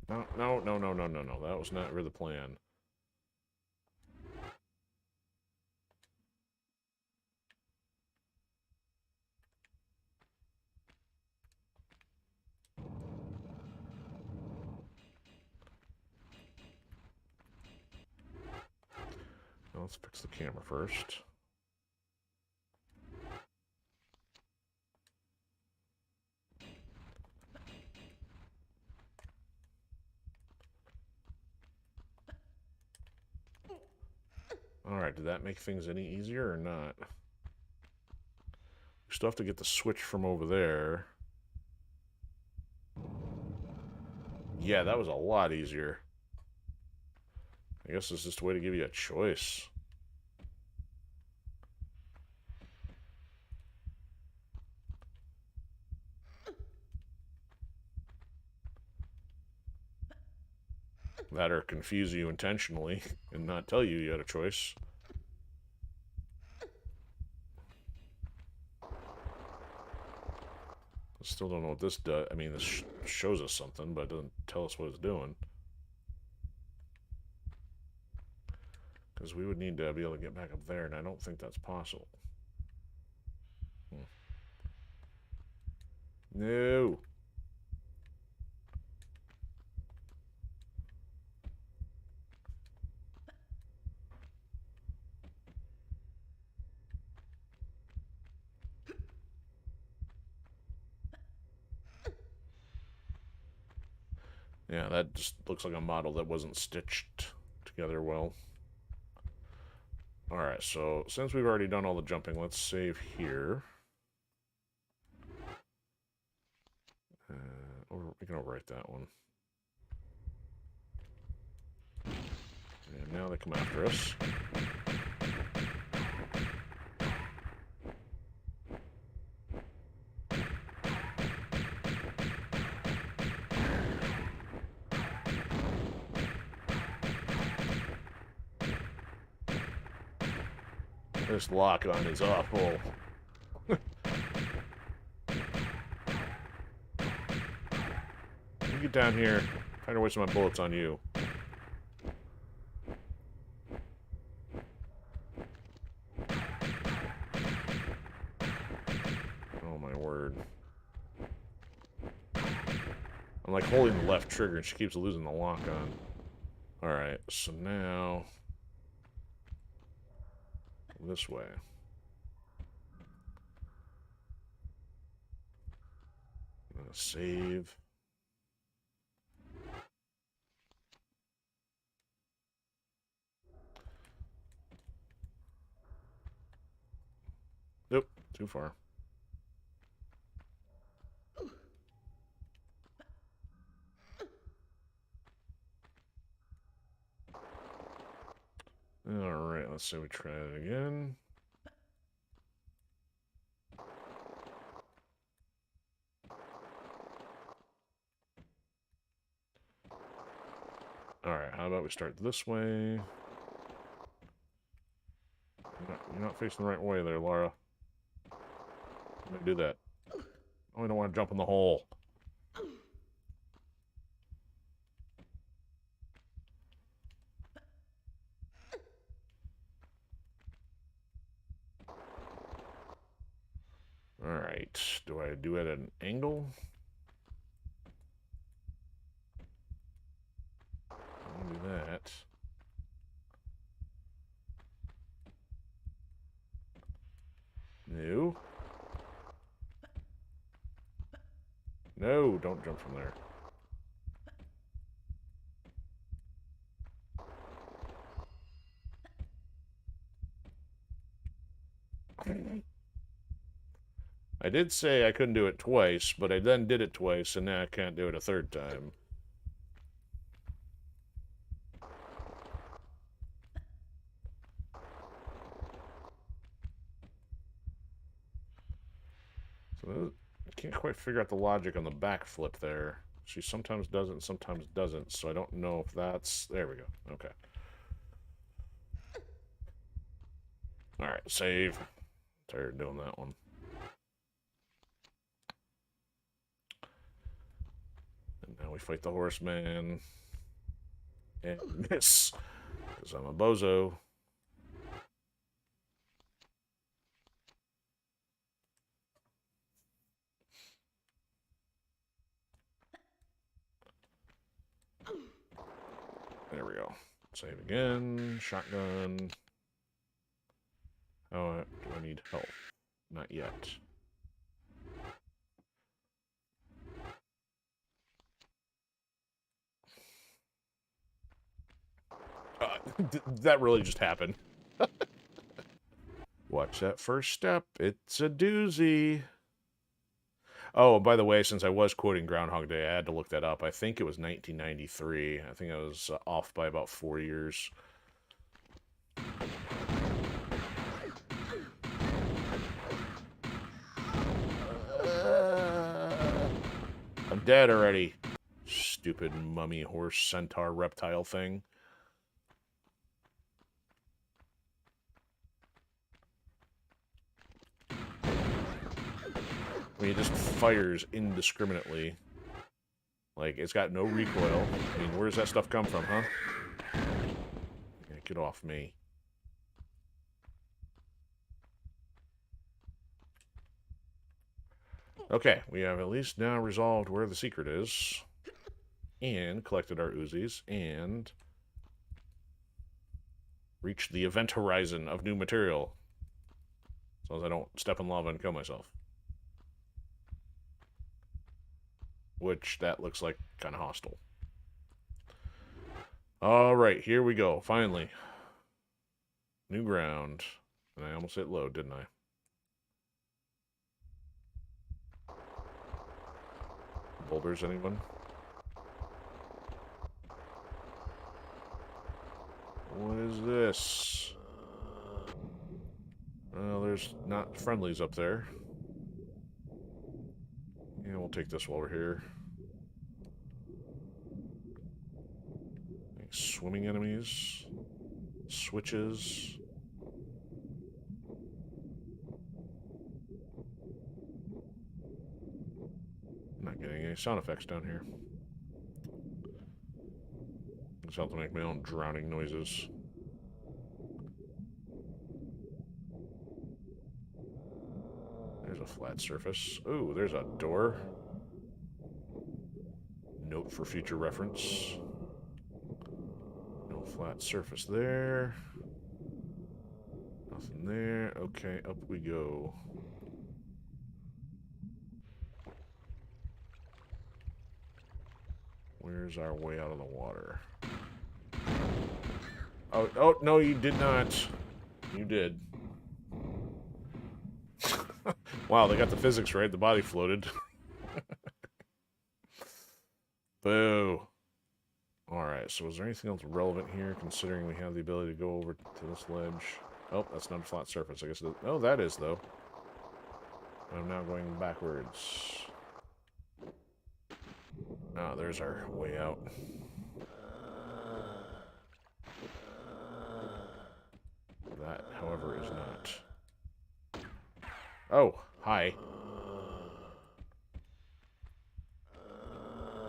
Speaker 1: No. That was not really the plan. Now let's fix the camera first. Alright, did that make things any easier or not? We still have to get the switch from over there. Yeah, that was a lot easier. I guess it's just a way to give you a choice. That or confuse you intentionally and not tell you you had a choice. I still don't know what this does. I mean, this shows us something, but it doesn't tell us what it's doing. Because we would need to be able to get back up there, and I don't think that's possible. No! Yeah, that just looks like a model that wasn't stitched together well. Alright, so since we've already done all the jumping, let's save here. We can overwrite that one. And now they come after us. This lock-on is awful. You get down here. I'm trying to waste my bullets on you. Oh my word. I'm like holding the left trigger and she keeps losing the lock-on. Alright, so now... this way. I'm gonna save. Nope, too far. Alright, let's say we try it again. Alright, how about we start this way? You're not facing the right way there, Lara. I'm gonna do that. Oh, I don't want to jump in the hole. Alright, do I do it at an angle? I'll do that. No. No, don't jump from there. I did say I couldn't do it twice, but I then did it twice, and now I can't do it a third time. So I can't quite figure out the logic on the backflip there. She sometimes does it and sometimes doesn't, so I don't know if that's... There we go. Okay. Alright, save. Tired of doing that one. And now we fight the horseman. And miss. Because I'm a bozo. There we go. Save again. Shotgun. Oh, do I need help? Not yet. That really just happened. Watch that first step. It's a doozy. Oh, by the way, since I was quoting Groundhog Day, I had to look that up. I think it was 1993. I think I was off by about 4 years. I'm dead already. Stupid mummy horse centaur reptile thing. I mean, it just fires indiscriminately. Like, it's got no recoil. I mean, where does that stuff come from, huh? Yeah, get off me. Okay, we have at least now resolved where the secret is. And collected our Uzis. And reached the event horizon of new material. As long as I don't step in lava and kill myself. Which, that looks like kind of hostile. Alright, here we go. Finally. New ground. And I almost hit load, didn't I? Boulders, anyone? What is this? Well, there's not friendlies up there. Yeah, we'll take this while we're here. Any swimming enemies. Switches. I'm not getting any sound effects down here. I just have to make my own drowning noises. There's a flat surface. Ooh, there's a door. Note for future reference. No flat surface there. Nothing there. Okay, up we go. Where's our way out of the water? Oh, no, you did not. You did. Wow, they got the physics right. The body floated. Boo. Alright, so is there anything else relevant here, considering we have the ability to go over to this ledge? Oh, that's not a flat surface. I guess it is. Oh, that is, though. I'm now going backwards. Ah, there's our way out. That, however, is not. Oh, hi.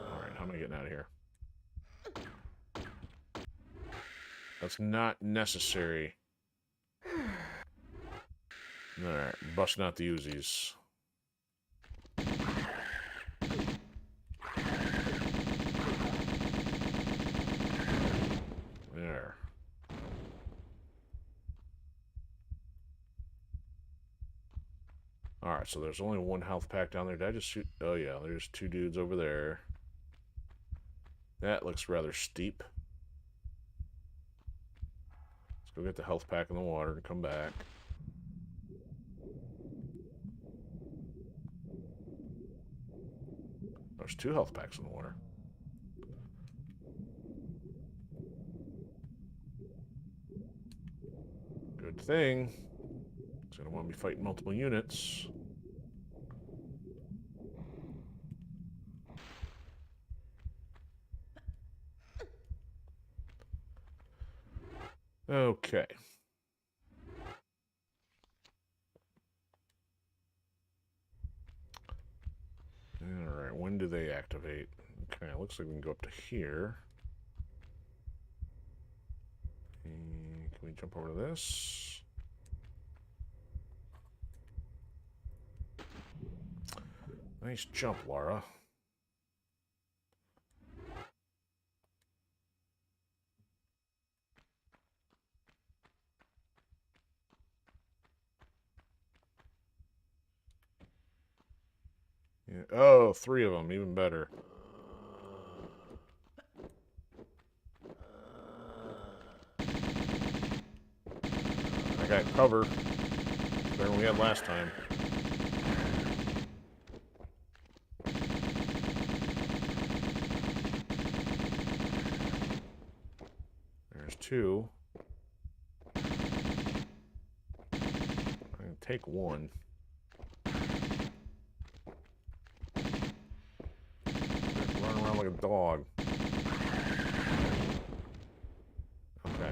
Speaker 1: Alright, how am I getting out of here? That's not necessary. Alright, busting out the Uzis. There. Alright, so there's only one health pack down there. Did I just shoot? Oh, yeah, there's two dudes over there. That looks rather steep. Let's go get the health pack in the water and come back. There's two health packs in the water. Good thing. Because I don't want to be fighting multiple units. Okay. Alright, when do they activate? Okay, looks like we can go up to here. And can we jump over to this? Nice jump, Lara. Yeah. Oh, three of them, even better. I got cover. Better than we had last time. There's two. I can take one. Run around like a dog. Okay.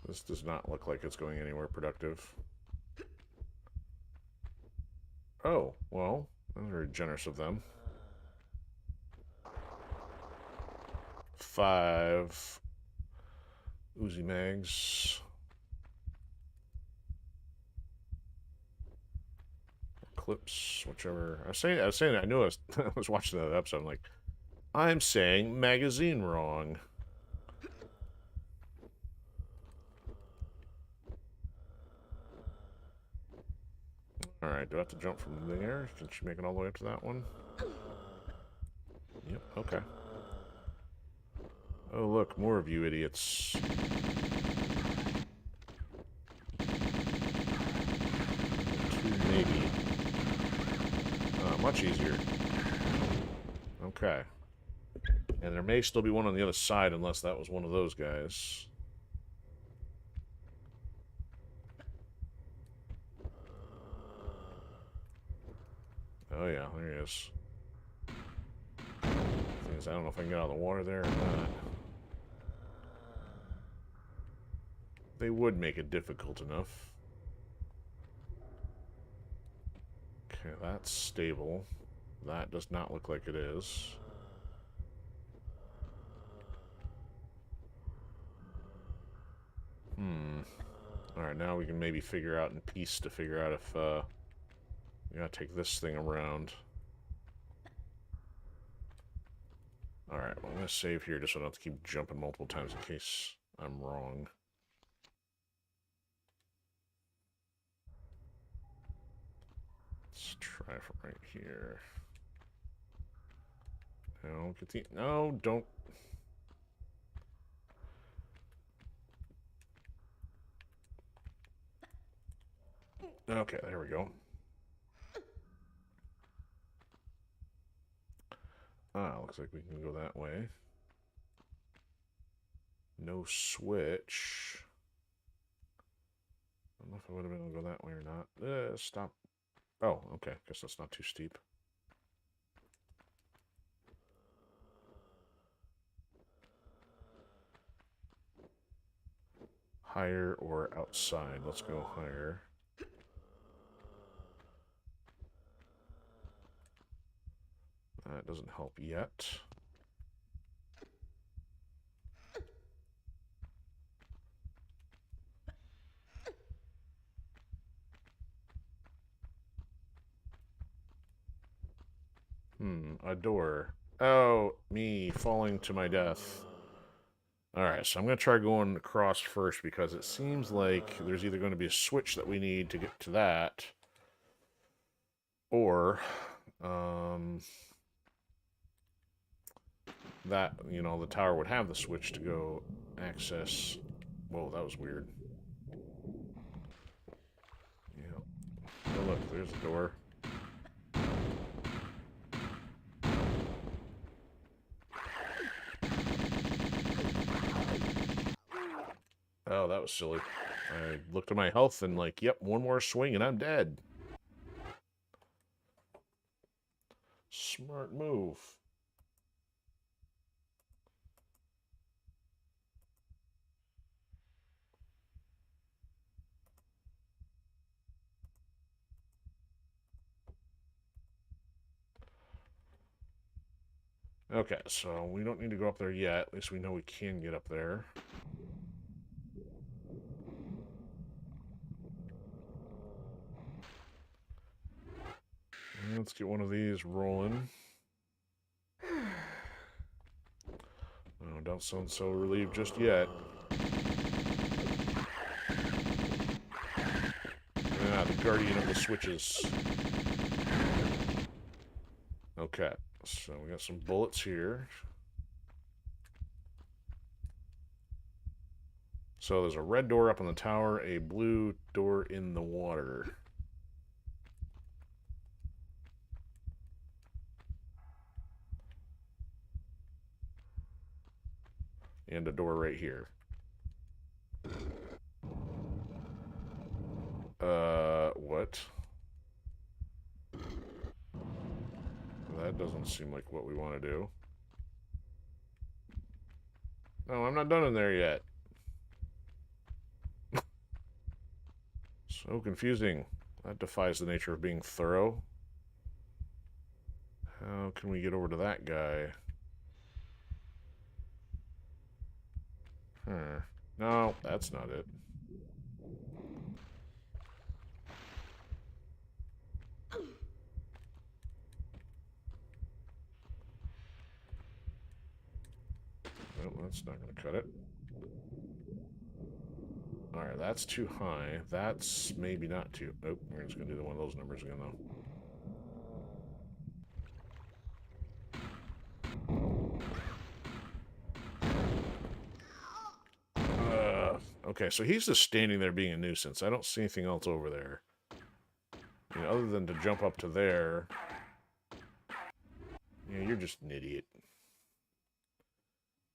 Speaker 1: This does not look like it's going anywhere productive. Oh, well, that's very generous of them. 5 Uzi mags. Clips, whichever. I was saying I knew I was watching that episode. I'm like, I'm saying magazine wrong. Alright, do I have to jump from there? Can she make it all the way up to that one? Yep, okay. Oh, look, more of you idiots. Two, maybe. Much easier. Okay. And there may still be one on the other side, unless that was one of those guys. Oh yeah, there he is. Thing is, I don't know if I can get out of the water there or not. They would make it difficult enough. Okay, that's stable. That does not look like it is. Alright, now we can maybe figure out in peace to figure out if, we gotta take this thing around. Alright, well, I'm gonna save here just so I don't have to keep jumping multiple times in case I'm wrong. Let's try from right here. No, get the... No, don't... Okay, there we go. Ah, looks like we can go that way. No switch. I don't know if I would have been able to go that way or not. Stop. Oh, okay. Guess that's not too steep. Higher or outside? Let's go higher. That doesn't help yet. A door. Oh, me falling to my death. Alright, so I'm going to try going across first because it seems like there's either going to be a switch that we need to get to that, or, that, you know, the tower would have the switch to go access... Whoa, that was weird. Yeah. Oh, look, there's the door. Oh, that was silly. I looked at my health and like, yep, one more swing and I'm dead. Smart move. Okay, so we don't need to go up there yet. At least we know we can get up there. Let's get one of these rolling. Oh, don't sound so relieved just yet. Ah, the guardian of the switches. Okay, so we got some bullets here. So there's a red door up on the tower, a blue door in the water. And a door right here. What? That doesn't seem like what we want to do. No, I'm not done in there yet. So confusing. That defies the nature of being thorough. How can we get over to that guy? No, that's not it. Nope, that's not going to cut it. Alright, that's too high. That's maybe not too... Nope, we're just going to do one of those numbers again, though. Okay, so he's just standing there being a nuisance. I don't see anything else over there. I mean, other than to jump up to there... Yeah, you're just an idiot.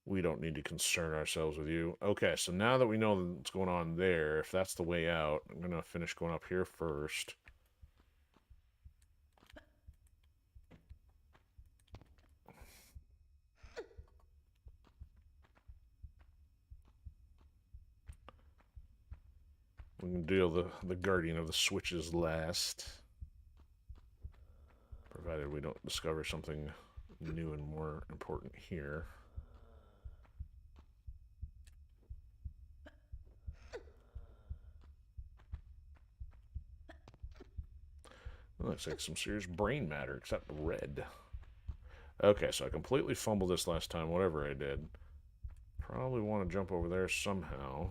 Speaker 1: We don't need to concern ourselves with you. Okay, so now that we know what's going on there, if that's the way out, I'm going to finish going up here first. We can deal the guardian of the switches last. Provided we don't discover something new and more important here. Looks like some serious brain matter, except red. Okay, so I completely fumbled this last time, whatever I did. Probably want to jump over there somehow.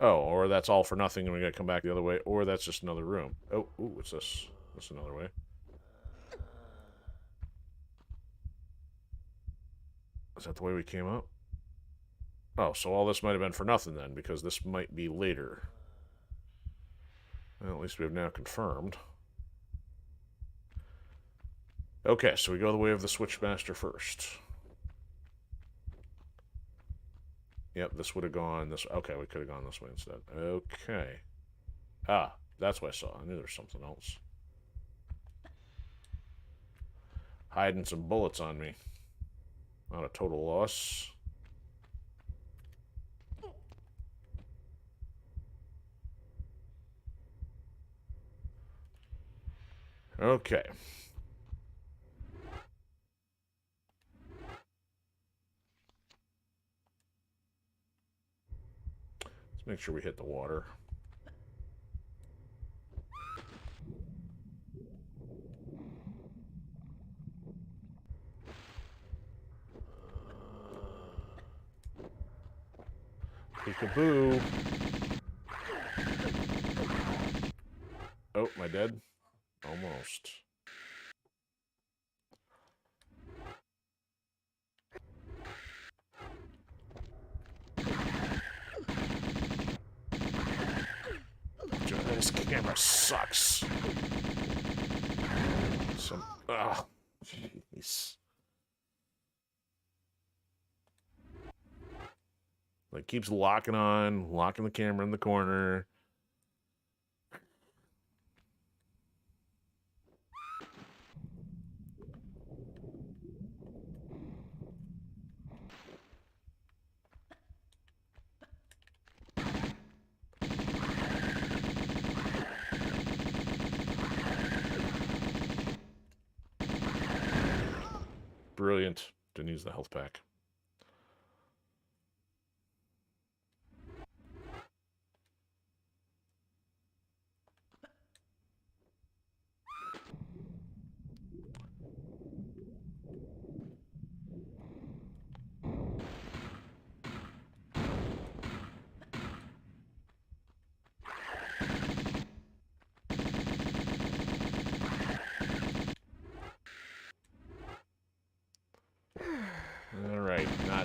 Speaker 1: Oh, or that's all for nothing and we gotta come back the other way, or that's just another room. Oh, ooh, what's this? That's another way. Is that the way we came up? Oh, so all this might have been for nothing then, because this might be later. Well, at least we have now confirmed. Okay, so we go the way of the Switchmaster first. Yep, this would have gone this... Okay, we could have gone this way instead. Okay. Ah, that's what I saw. I knew there was something else. Hiding some bullets on me. Not a total loss. Okay. Let's make sure we hit the water. Peekaboo. Oh, am I dead? Almost. This camera sucks. Some... Ugh. Jeez. Like, keeps locking the camera in the corner. Brilliant. Didn't use the health pack.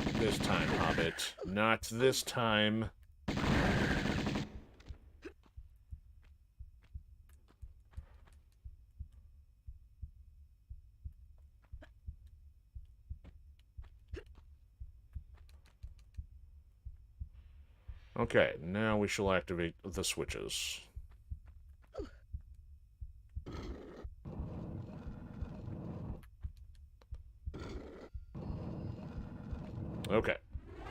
Speaker 1: Not this time, Hobbit. Not this time. Okay, now we shall activate the switches. Okay,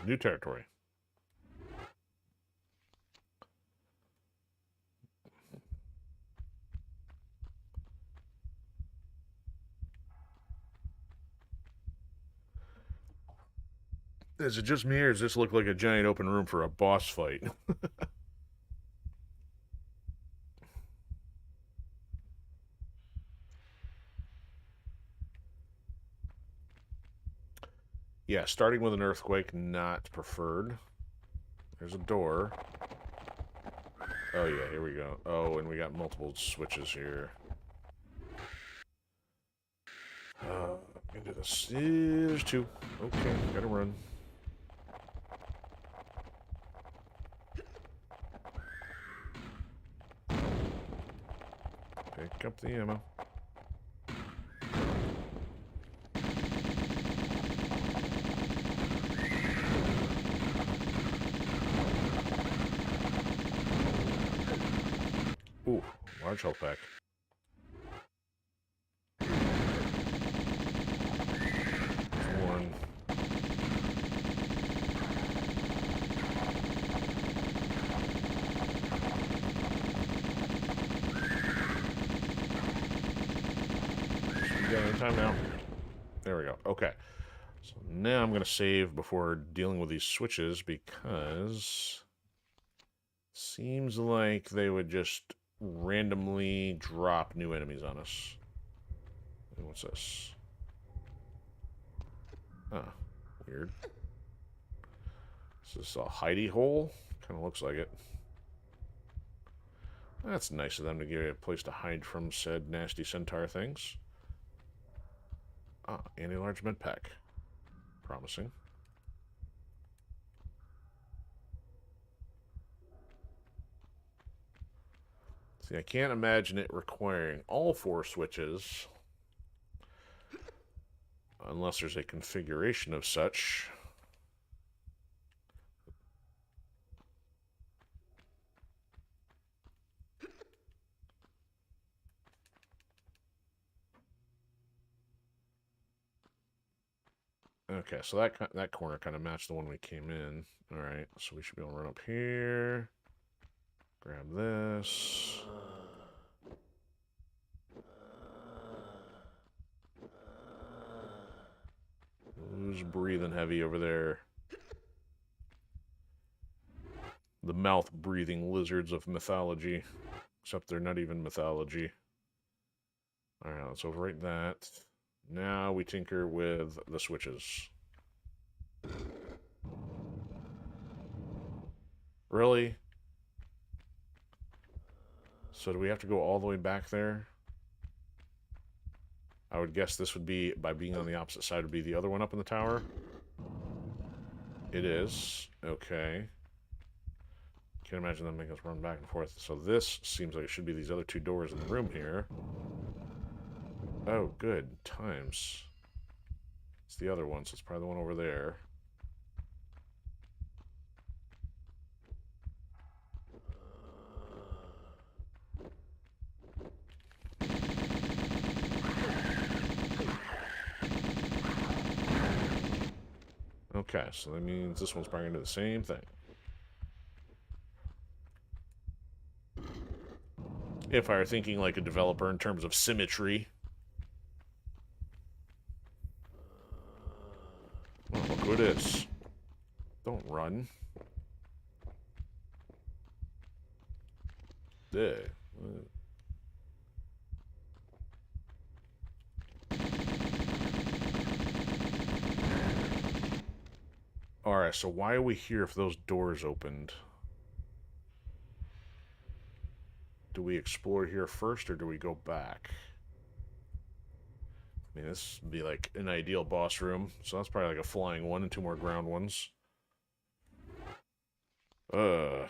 Speaker 1: new territory. Is it just me, or does this look like a giant open room for a boss fight? Yeah, starting with an earthquake, not preferred. There's a door. Oh, yeah, here we go. Oh, and we got multiple switches here. Into this. There's two. Okay, gotta run. Pick up the ammo. Ooh, large health pack. One. Should be done in time now. There we go. Okay. So now I'm going to save before dealing with these switches because seems like they would just randomly drop new enemies on us. And what's this? Ah, weird. Is this a hidey hole? Kind of looks like it. That's nice of them to give you a place to hide from said nasty centaur things. Ah, anti-large med pack. Promising. See, I can't imagine it requiring all 4 switches unless there's a configuration of such. Okay, so that corner kind of matched the one we came in. All right, so we should be able to run up here. Grab this. Who's breathing heavy over there? The mouth-breathing lizards of mythology. Except they're not even mythology. Alright, let's overwrite that. Now we tinker with the switches. Really? So do we have to go all the way back there? I would guess this would be, by being on the opposite side, would be the other one up in the tower. It is. Okay. Can't imagine them making us run back and forth. So this seems like it should be these other 2 doors in the room here. Oh, good. Times. It's the other one, so it's probably the one over there. Okay, so that means this one's probably going to do the same thing. If I were thinking like a developer in terms of symmetry. Oh, look who it is. Don't run. There. Alright, so why are we here if those doors opened? Do we explore here first, or do we go back? mean, this would be like an ideal boss room. So that's probably like a flying one and 2 more ground ones. Hmm.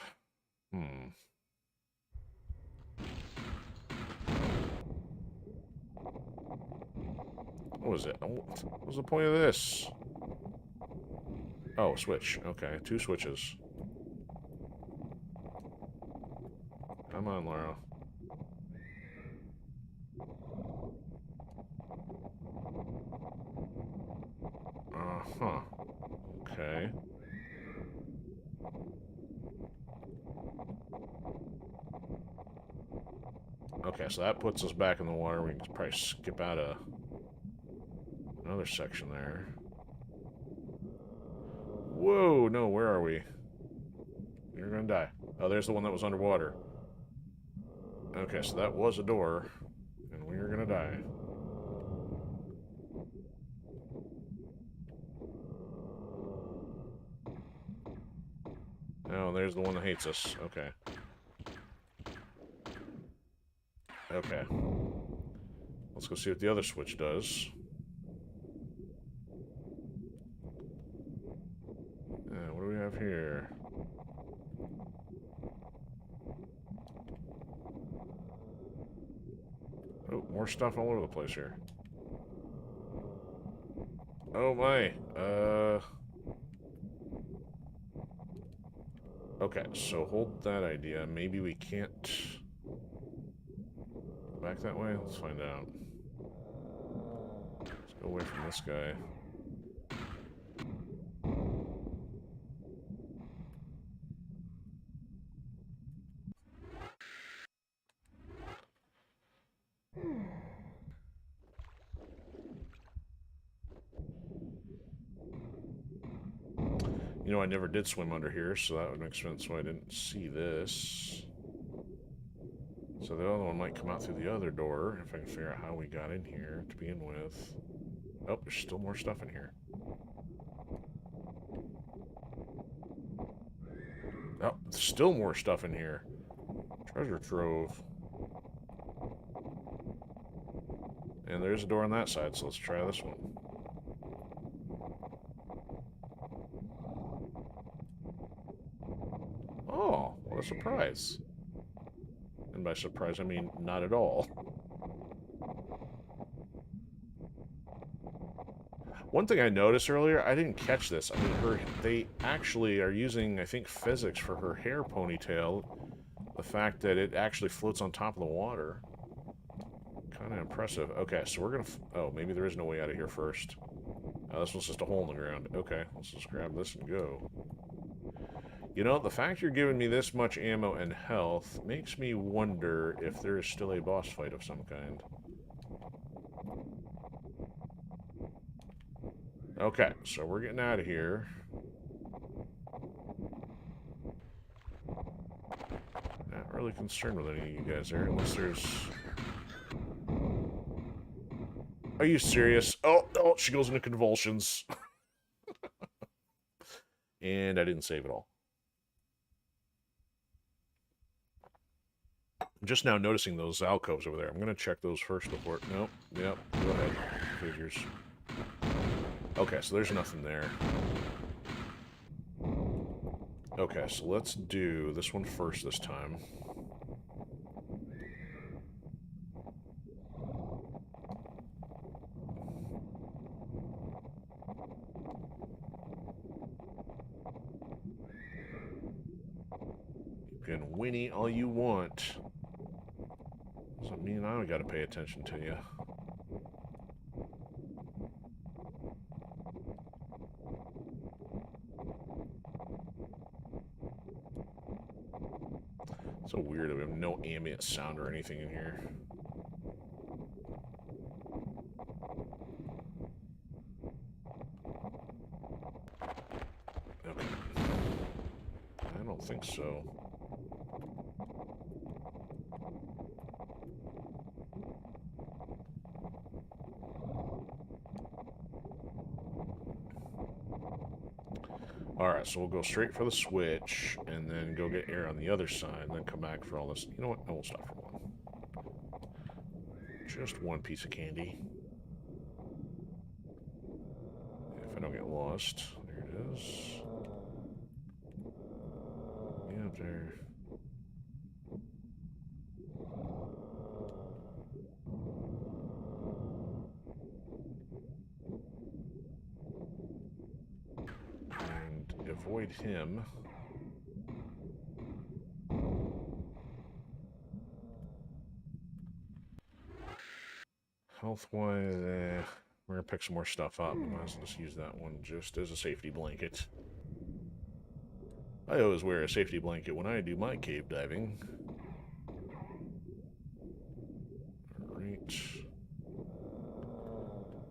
Speaker 1: What was it? What was the point of this? Oh, switch. Okay, 2 switches. Come on, Lara. Uh-huh. Okay. Okay, so that puts us back in the water. We can probably skip out of another section there. Whoa, no, where are we? You're gonna die. Oh, there's the one that was underwater. Okay, so that was a door, and we are gonna die. Oh, there's the one that hates us. Okay. Okay. Let's go see what the other switch does. What do we have here? Oh, more stuff all over the place here. Oh my. Okay, so hold that idea. Maybe we can't go back that way? Let's find out. Let's go away from this guy. You know, I never did swim under here, so that would make sense why I didn't see this. So the other one might come out through the other door, if I can figure out how we got in here to begin with. Oh, there's still more stuff in here. Oh, still more stuff in here. Treasure trove. And there's a door on that side, so let's try this one. Oh, what a surprise. And by surprise, I mean not at all. One thing I noticed earlier, I didn't catch this. I mean, they actually are using, I think, physics for her hair ponytail. The fact that it actually floats on top of the water. Kind of impressive. Okay, so we're gonna... oh, maybe there is no way out of here first. This was just a hole in the ground. Okay, let's just grab this and go. You know, the fact you're giving me this much ammo and health makes me wonder if there is still a boss fight of some kind. Okay, so we're getting out of here. Not really concerned with any of you guys there, unless there's... Are you serious? Oh, oh, she goes into convulsions. And I didn't save it all. I'm just now noticing those alcoves over there. I'm going to check those first before... Nope. Yep. Go ahead. Figures. Okay, so there's nothing there. Okay, so let's do this one first this time. You can whinny all you want. Doesn't mean I gotta pay attention to you. So weird that we have no ambient sound or anything in here. Okay. I don't think so. Alright, so we'll go straight for the switch, and then go get air on the other side, and then come back for all this. You know what? No, we'll stop for one. Just one piece of candy. I don't get lost. There it is. Yeah, up there. And avoid him. Health-wise, we're gonna pick some more stuff up. Might as well just use that one just as a safety blanket. I always wear a safety blanket when I do my cave diving. Alright.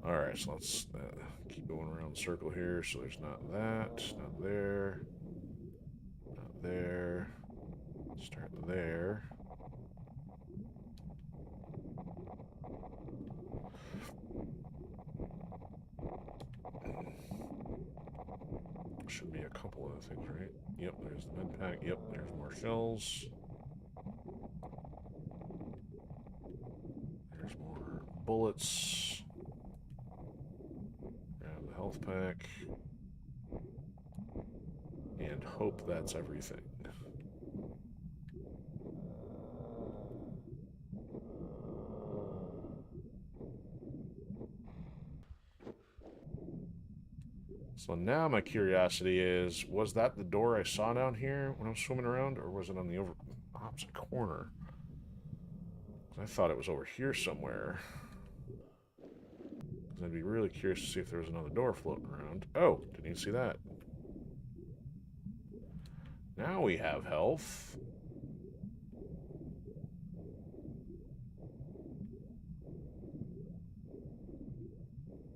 Speaker 1: Alright, so let's keep going around the circle here. So there's not that, not there, not there. Start there. Should be a couple other things, right? Yep, there's the med pack. Yep, there's more shells. There's more bullets. Grab the health pack. And hope that's everything. So now my curiosity is, was that the door I saw down here when I was swimming around, or was it on the opposite corner? I thought it was over here somewhere. I'd be really curious to see if there was another door floating around. Oh, didn't even see that. Now we have health.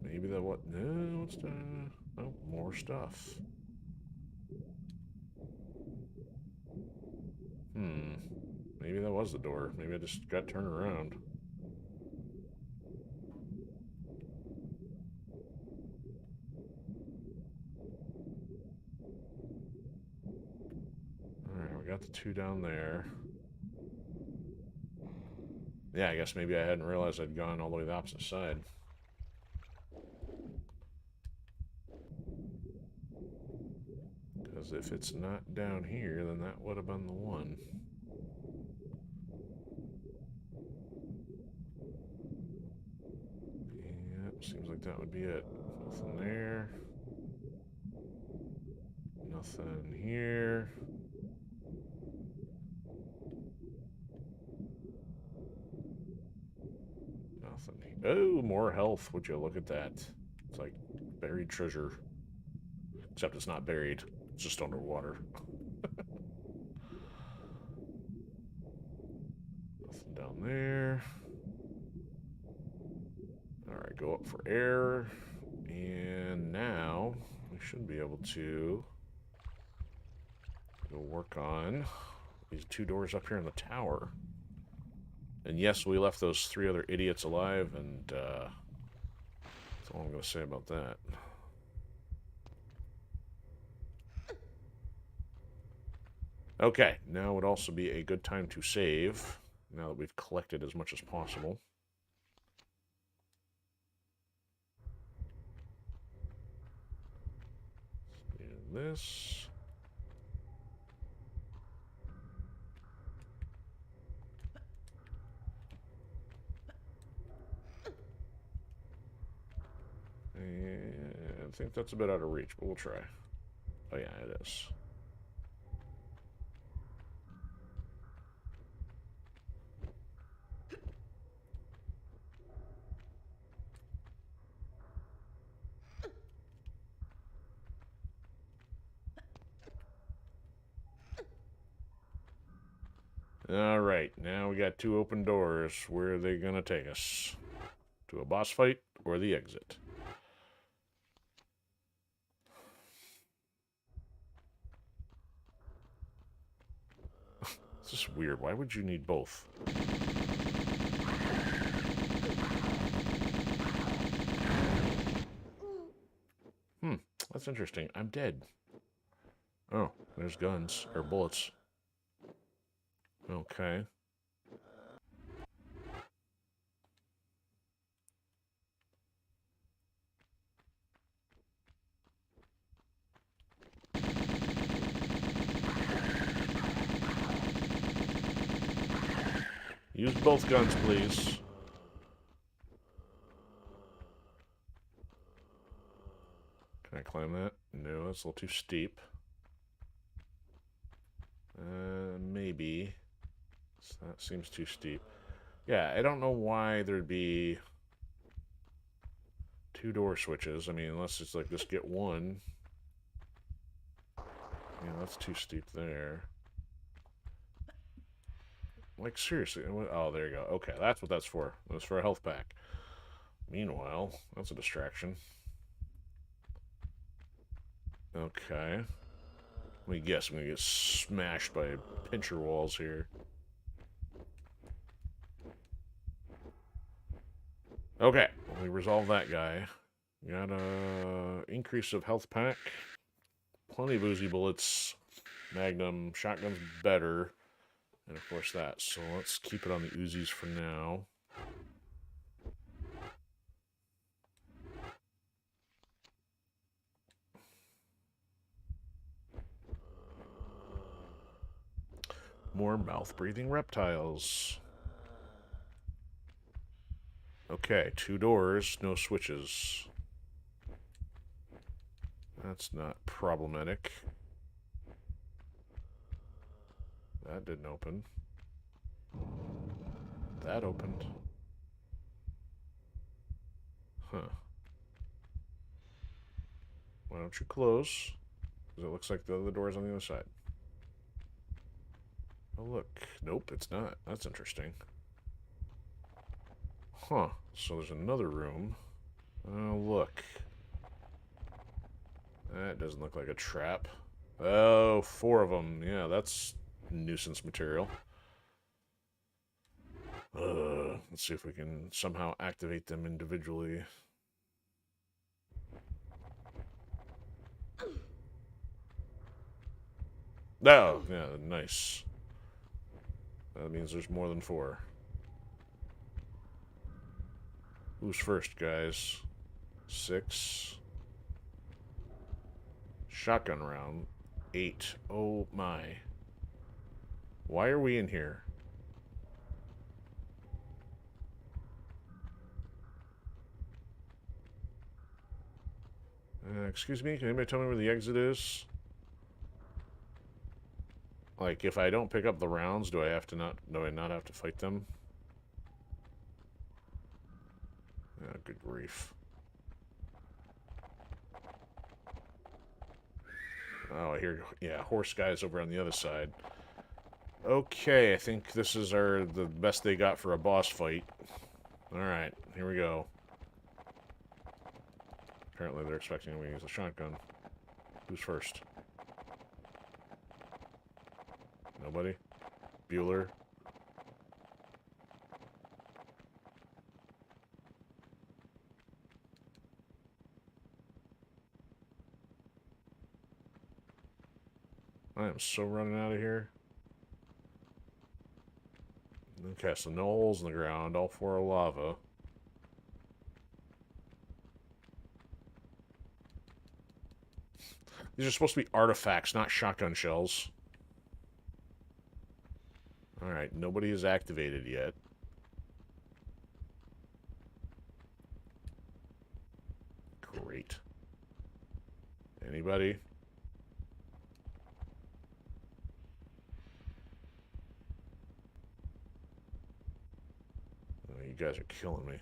Speaker 1: Maybe that what? No, what's the... Oh, more stuff. Maybe that was the door. Maybe I just got turned around. Alright, we got the two down there. Yeah, I guess maybe I hadn't realized I'd gone all the way to the opposite side. Because if it's not down here, then that would have been the one. Yep, seems like that would be it. Nothing there. Nothing here. Nothing. Oh, more health. Would you look at that? It's like buried treasure. Except it's not buried. It's just underwater. Nothing down there. Alright, go up for air. And now we should be able to go work on these two doors up here in the tower. And yes, we left those three other idiots alive, and that's all I'm going to say about that. Okay, now would also be a good time to save, now that we've collected as much as possible. Do this. And I think that's a bit out of reach, but we'll try. Oh yeah, it is. Alright, now we got two open doors. Where are they going to take us? To a boss fight or the exit? This is weird. Why would you need both? That's interesting. I'm dead. Oh, there's guns. Or bullets. Okay. Use both guns, please. Can I climb that? No, that's a little too steep. Maybe. That seems too steep. Yeah, I don't know why there'd be 2 door switches. I mean, unless it's like just get one. Yeah, that's too steep there. Like, seriously. Oh, there you go. Okay, that's what that's for. That's for a health pack. Meanwhile, that's a distraction. Okay. Let me guess, I'm gonna get smashed by pincher walls here. Okay, we resolved that guy. Got a increase of health pack. Plenty of Uzi bullets. Magnum. Shotgun's better. And of course that. So let's keep it on the Uzis for now. More mouth-breathing reptiles. Okay, 2 doors, no switches. That's not problematic. That didn't open. That opened. Huh. Why don't you close? Because it looks like the other door's on the other side. Oh, look. Nope, it's not. That's interesting. Huh. So there's another room. Oh, look. That doesn't look like a trap. Oh, 4 of them. Yeah, that's nuisance material. Let's see if we can somehow activate them individually. Oh, yeah, nice. That means there's more than 4. Who's first, guys? 6. Shotgun round. 8. Oh, my. Why are we in here? Excuse me? Can anybody tell me where the exit is? Like, if I don't pick up the rounds, do I not have to fight them? Oh, good grief. Oh, I hear, yeah, horse guys over on the other side. Okay, I think this is the best they got for a boss fight. Alright, here we go. Apparently they're expecting me to use a shotgun. Who's first? Nobody? Bueller? I am so running out of here. Okay, so no holes in the ground. All 4 are lava. These are supposed to be artifacts, not shotgun shells. Alright, nobody is activated yet. Great. Anybody? Oh, you guys are killing me.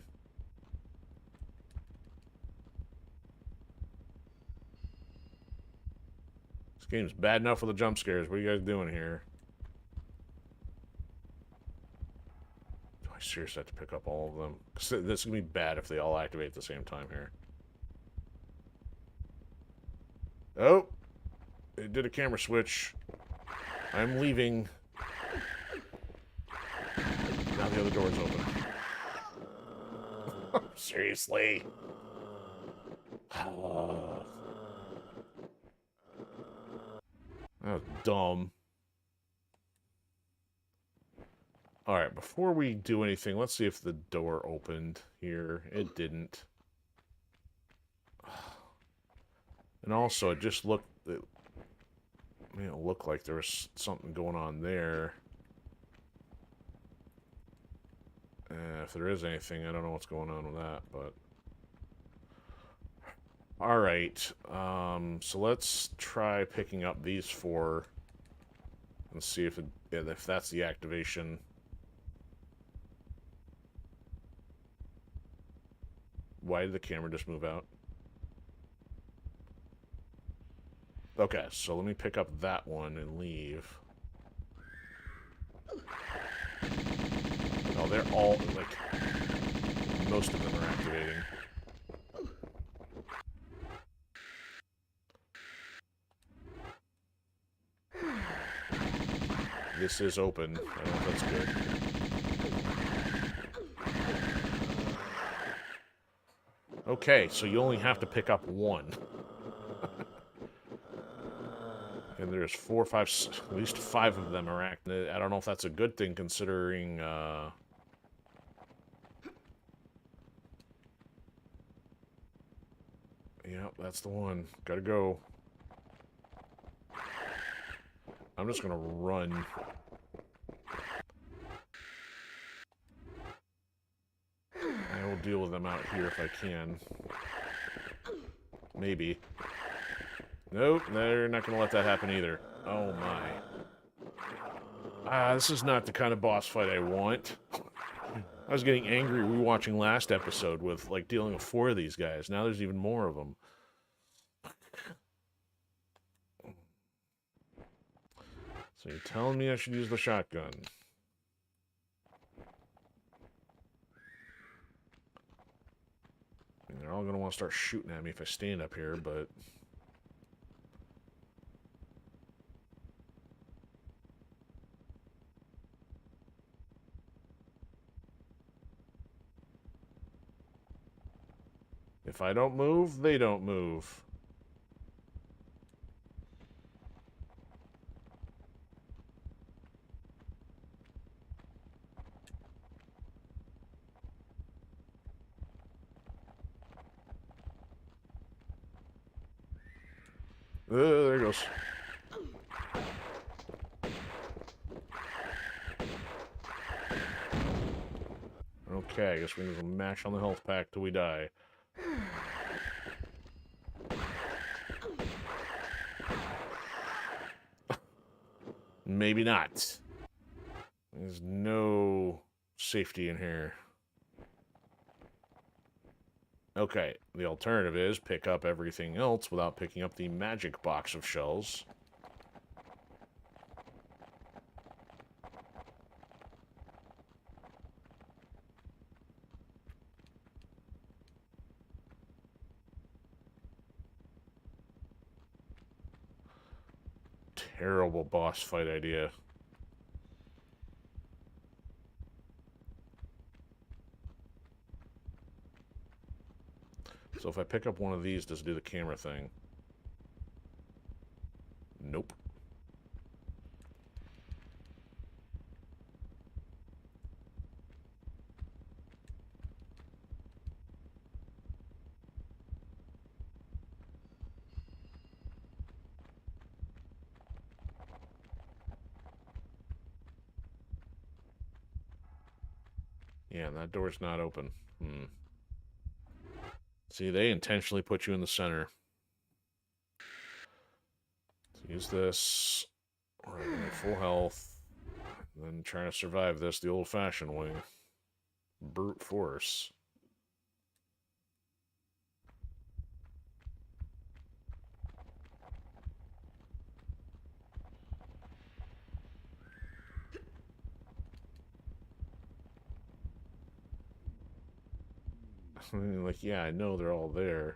Speaker 1: This game's bad enough with the jump scares. What are you guys doing here? Do I seriously have to pick up all of them? Because this is going to be bad if they all activate at the same time here. Oh! It did a camera switch. I'm leaving. Now the other door's open. Seriously? That was dumb. Alright, before we do anything, let's see if the door opened here. It didn't. And also, it just looked... It looked like there was something going on there. If there is anything, I don't know what's going on with that, but... Alright, so let's try picking up these 4 and see if that's the activation. Why did the camera just move out? Okay, so let me pick up that one and leave. Oh, they're all, like, most of them are activating. This is open. I don't know if that's good. Okay, so you only have to pick up 1. And there's 4, 5, at least 5 of them are active. I don't know if that's a good thing considering, Yep, that's the one. Gotta go. I'm just gonna run. I will deal with them out here if I can. Maybe. Nope, they're not gonna let that happen either. Oh my. This is not the kind of boss fight I want. I was getting angry rewatching last episode with, like, dealing with 4 of these guys. Now there's even more of them. So you're telling me I should use the shotgun? I mean, they're all going to want to start shooting at me if I stand up here, but... if I don't move, they don't move. There it goes. Okay, I guess we need to mash on the health pack till we die. Maybe not. There's no safety in here. Okay, the alternative is pick up everything else without picking up the magic box of shells. Terrible boss fight idea. So if I pick up one of these, does it do the camera thing? Nope. Yeah, and that door's not open. See, they intentionally put you in the center. So use this. Right, full health. And then trying to survive this the old-fashioned way. Brute force. Like, yeah, I know they're all there.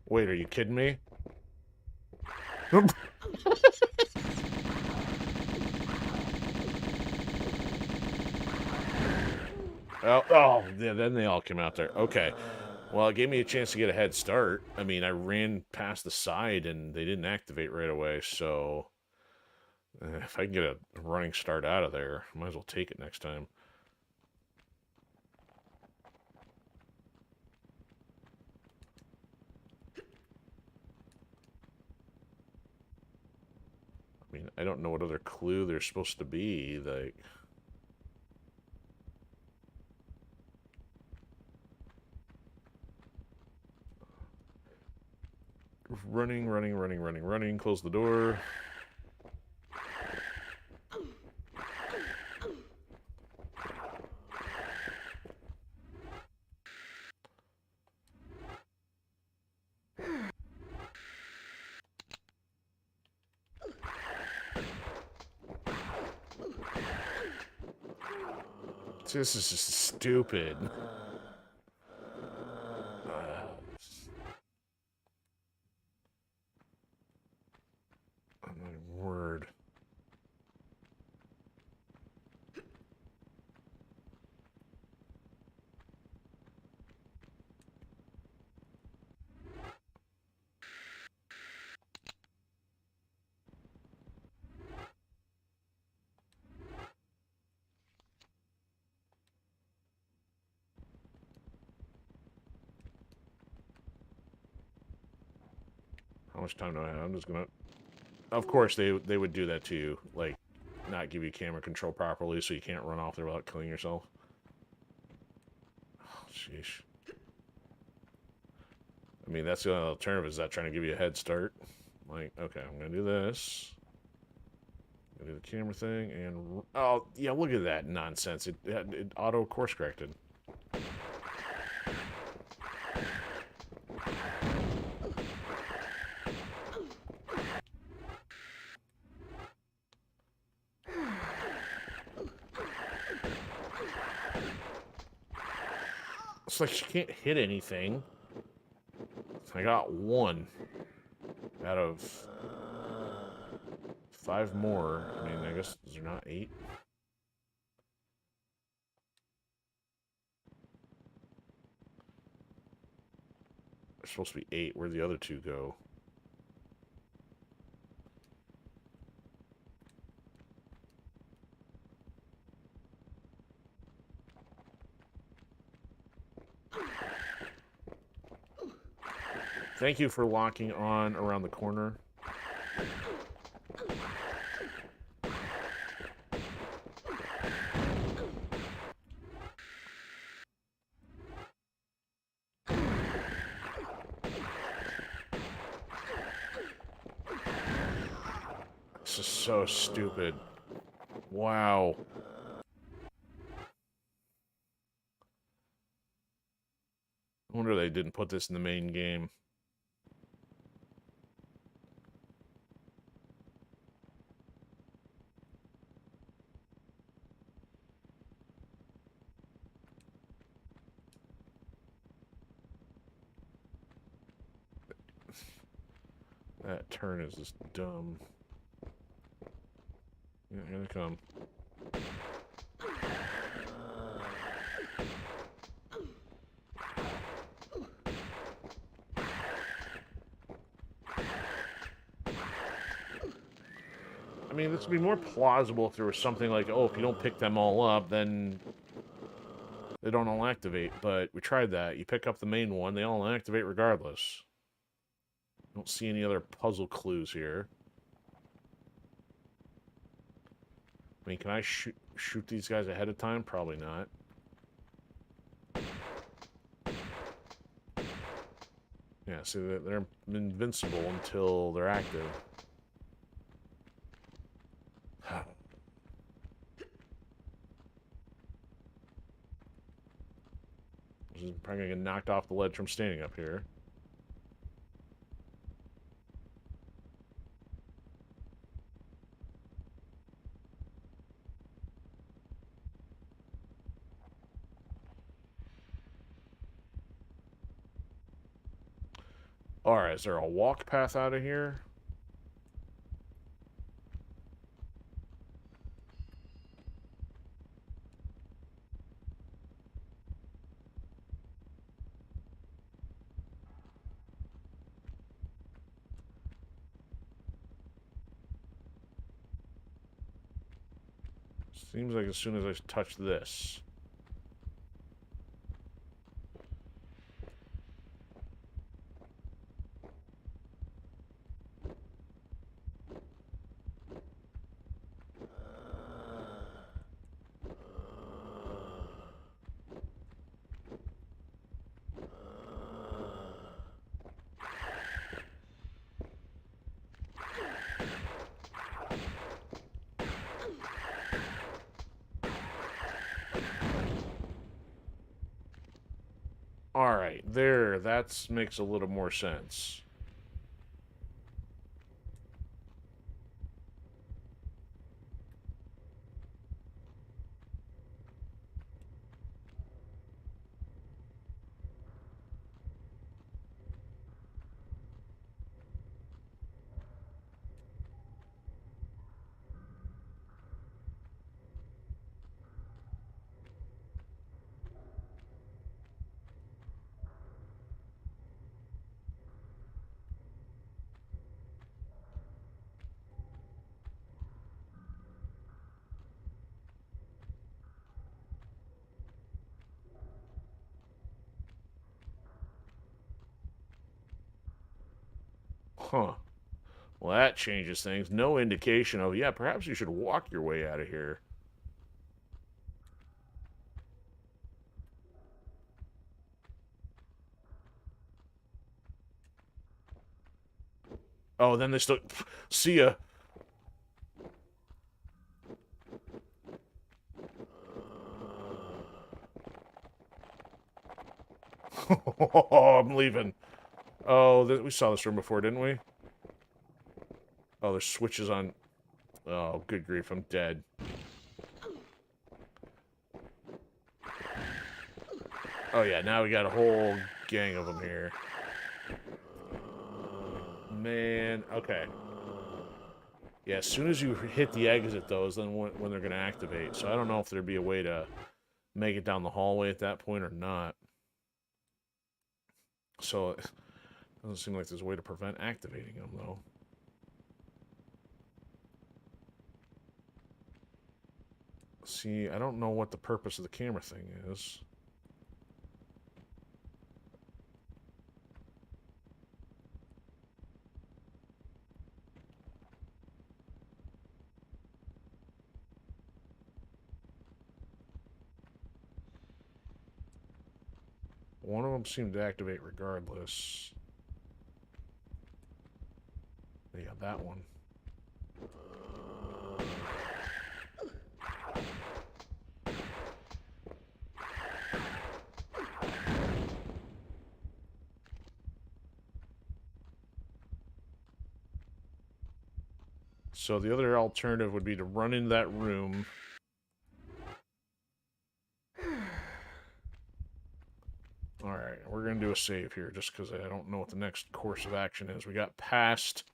Speaker 1: Wait, are you kidding me? Oh, yeah, then they all came out there. Okay. Well, it gave me a chance to get a head start. I mean, I ran past the side and they didn't activate right away, so... if I can get a running start out of there, I might as well take it next time. I mean, I don't know what other clue there's supposed to be, like... Running, close the door. This is just stupid. Oh my word. How much time do I have? I'm just gonna... Of course, they would do that to you. Like, not give you camera control properly so you can't run off there without killing yourself. Oh, sheesh. I mean, that's the only alternative, is that trying to give you a head start. Like, okay, I'm gonna do this. I'm gonna do the camera thing, and... Oh, yeah, look at that nonsense. It auto-course corrected. It's like she can't hit anything. I got 1 out of 5 more. I mean, I guess, is there not 8? There's supposed to be 8. Where'd the other 2 go? Thank you for locking on around the corner. This is so stupid. Wow. I wonder they didn't put this in the main game. That turn is just dumb. Yeah, here they come. I mean, this would be more plausible if there was something like, oh, if you don't pick them all up, then they don't all activate. But we tried that. You pick up the main one, they all activate regardless. Don't see any other puzzle clues here. I mean, can I shoot these guys ahead of time? Probably not. Yeah, see, they're invincible until they're active. This is probably gonna get knocked off the ledge from standing up here. Alright, is there a walk path out of here? Seems like as soon as I touch this. There, that makes a little more sense. Huh. Well, that changes things. No indication of, yeah, perhaps you should walk your way out of here. Oh, then they still... See ya. I'm leaving. Oh, we saw this room before, didn't we? Oh, there's switches on... Oh, good grief, I'm dead. Oh yeah, now we got a whole gang of them here. Man, okay. Yeah, as soon as you hit the exit, though, is then when they're going to activate. So I don't know if there'd be a way to make it down the hallway at that point or not. So it doesn't seem like there's a way to prevent activating them, though. See, I don't know what the purpose of the camera thing is. One of them seemed to activate regardless. Yeah, that one. So the other alternative would be to run into that room. Alright, we're going to do a save here just because I don't know what the next course of action is. We got past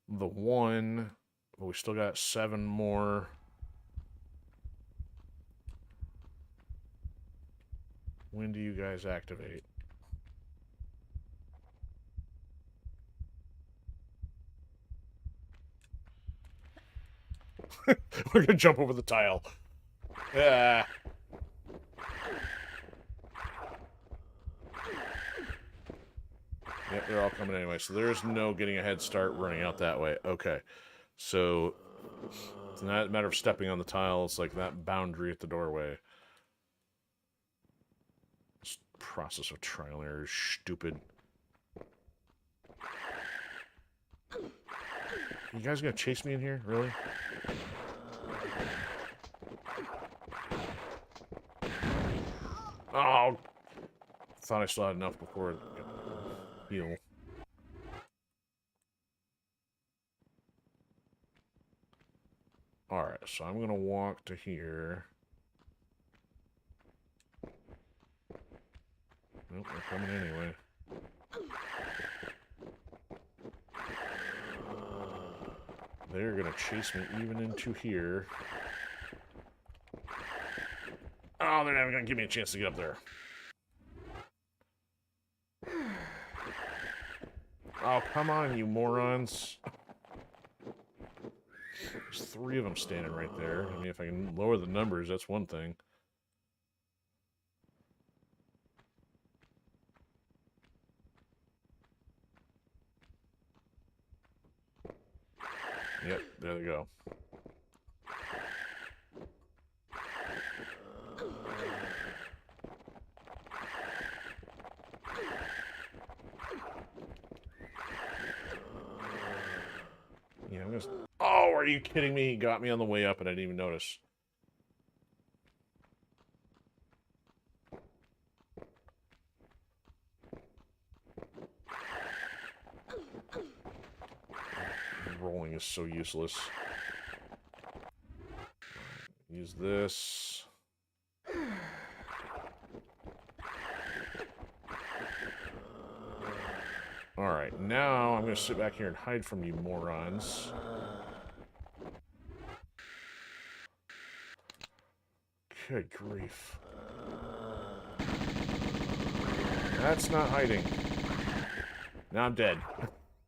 Speaker 1: the one, but we still got 7 more. When do you guys activate? We're going to jump over the tile. Yeah. Yep, they're all coming anyway. So there's no getting a head start running out that way. Okay. So it's not a matter of stepping on the tile. It's like that boundary at the doorway. This process of trial and error is stupid. You guys gonna chase me in here? Really? Oh! Thought I still had enough before heal. Alright, so I'm gonna walk to here. Nope, they're coming anyway. They're gonna chase me even into here. Oh, they're never gonna give me a chance to get up there. Oh, come on, you morons. There's 3 of them standing right there. I mean, if I can lower the numbers, that's one thing. Yep, there they go. Yeah, I'm gonna... Oh, are you kidding me? He got me on the way up and I didn't even notice. rolling is so useless. Use this. Alright, now I'm going to sit back here and hide from you morons. Good grief. That's not hiding. Now I'm dead.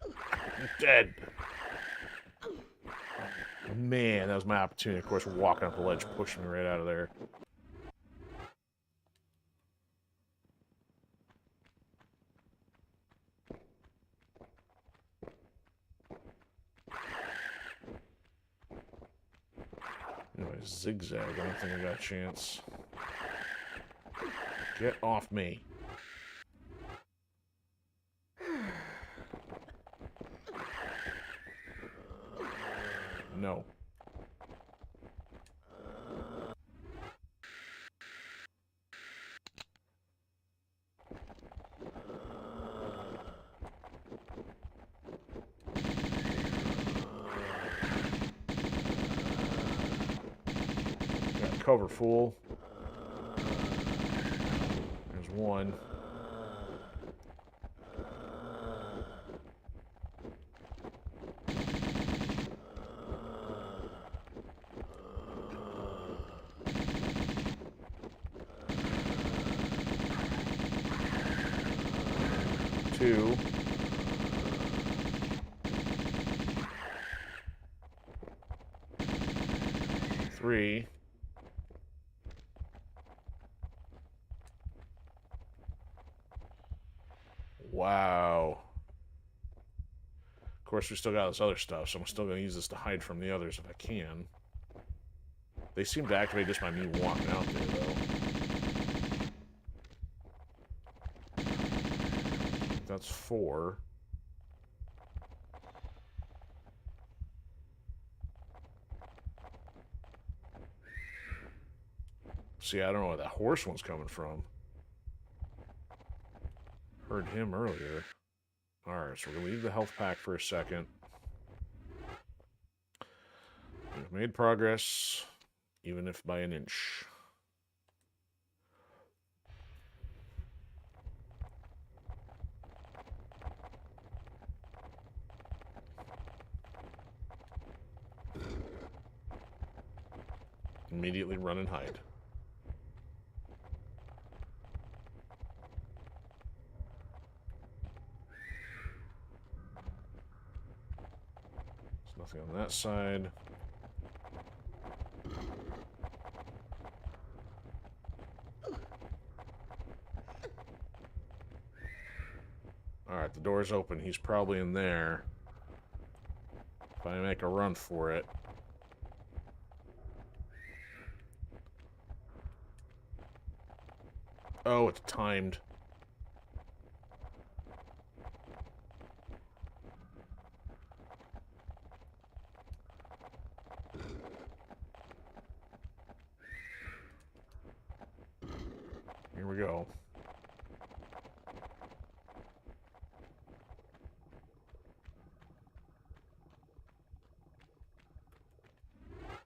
Speaker 1: I'm dead. Man, that was my opportunity. Of course, walking up the ledge, pushing me right out of there. Anyway, zigzag. I don't think I got a chance. Get off me. No. Got cover full. There's one. Two. Three. Wow. Of course, we still got this other stuff, so I'm still going to use this to hide from the others if I can. They seem to activate just by me walking out there, though. That's 4. See, I don't know where that horse one's coming from. Heard him earlier. Alright, so we're going to leave the health pack for a second. We've made progress, even if by an inch. Immediately run and hide. There's nothing on that side. Alright, the door's open. He's probably in there. If I make a run for it. Oh, it's timed. Here we go.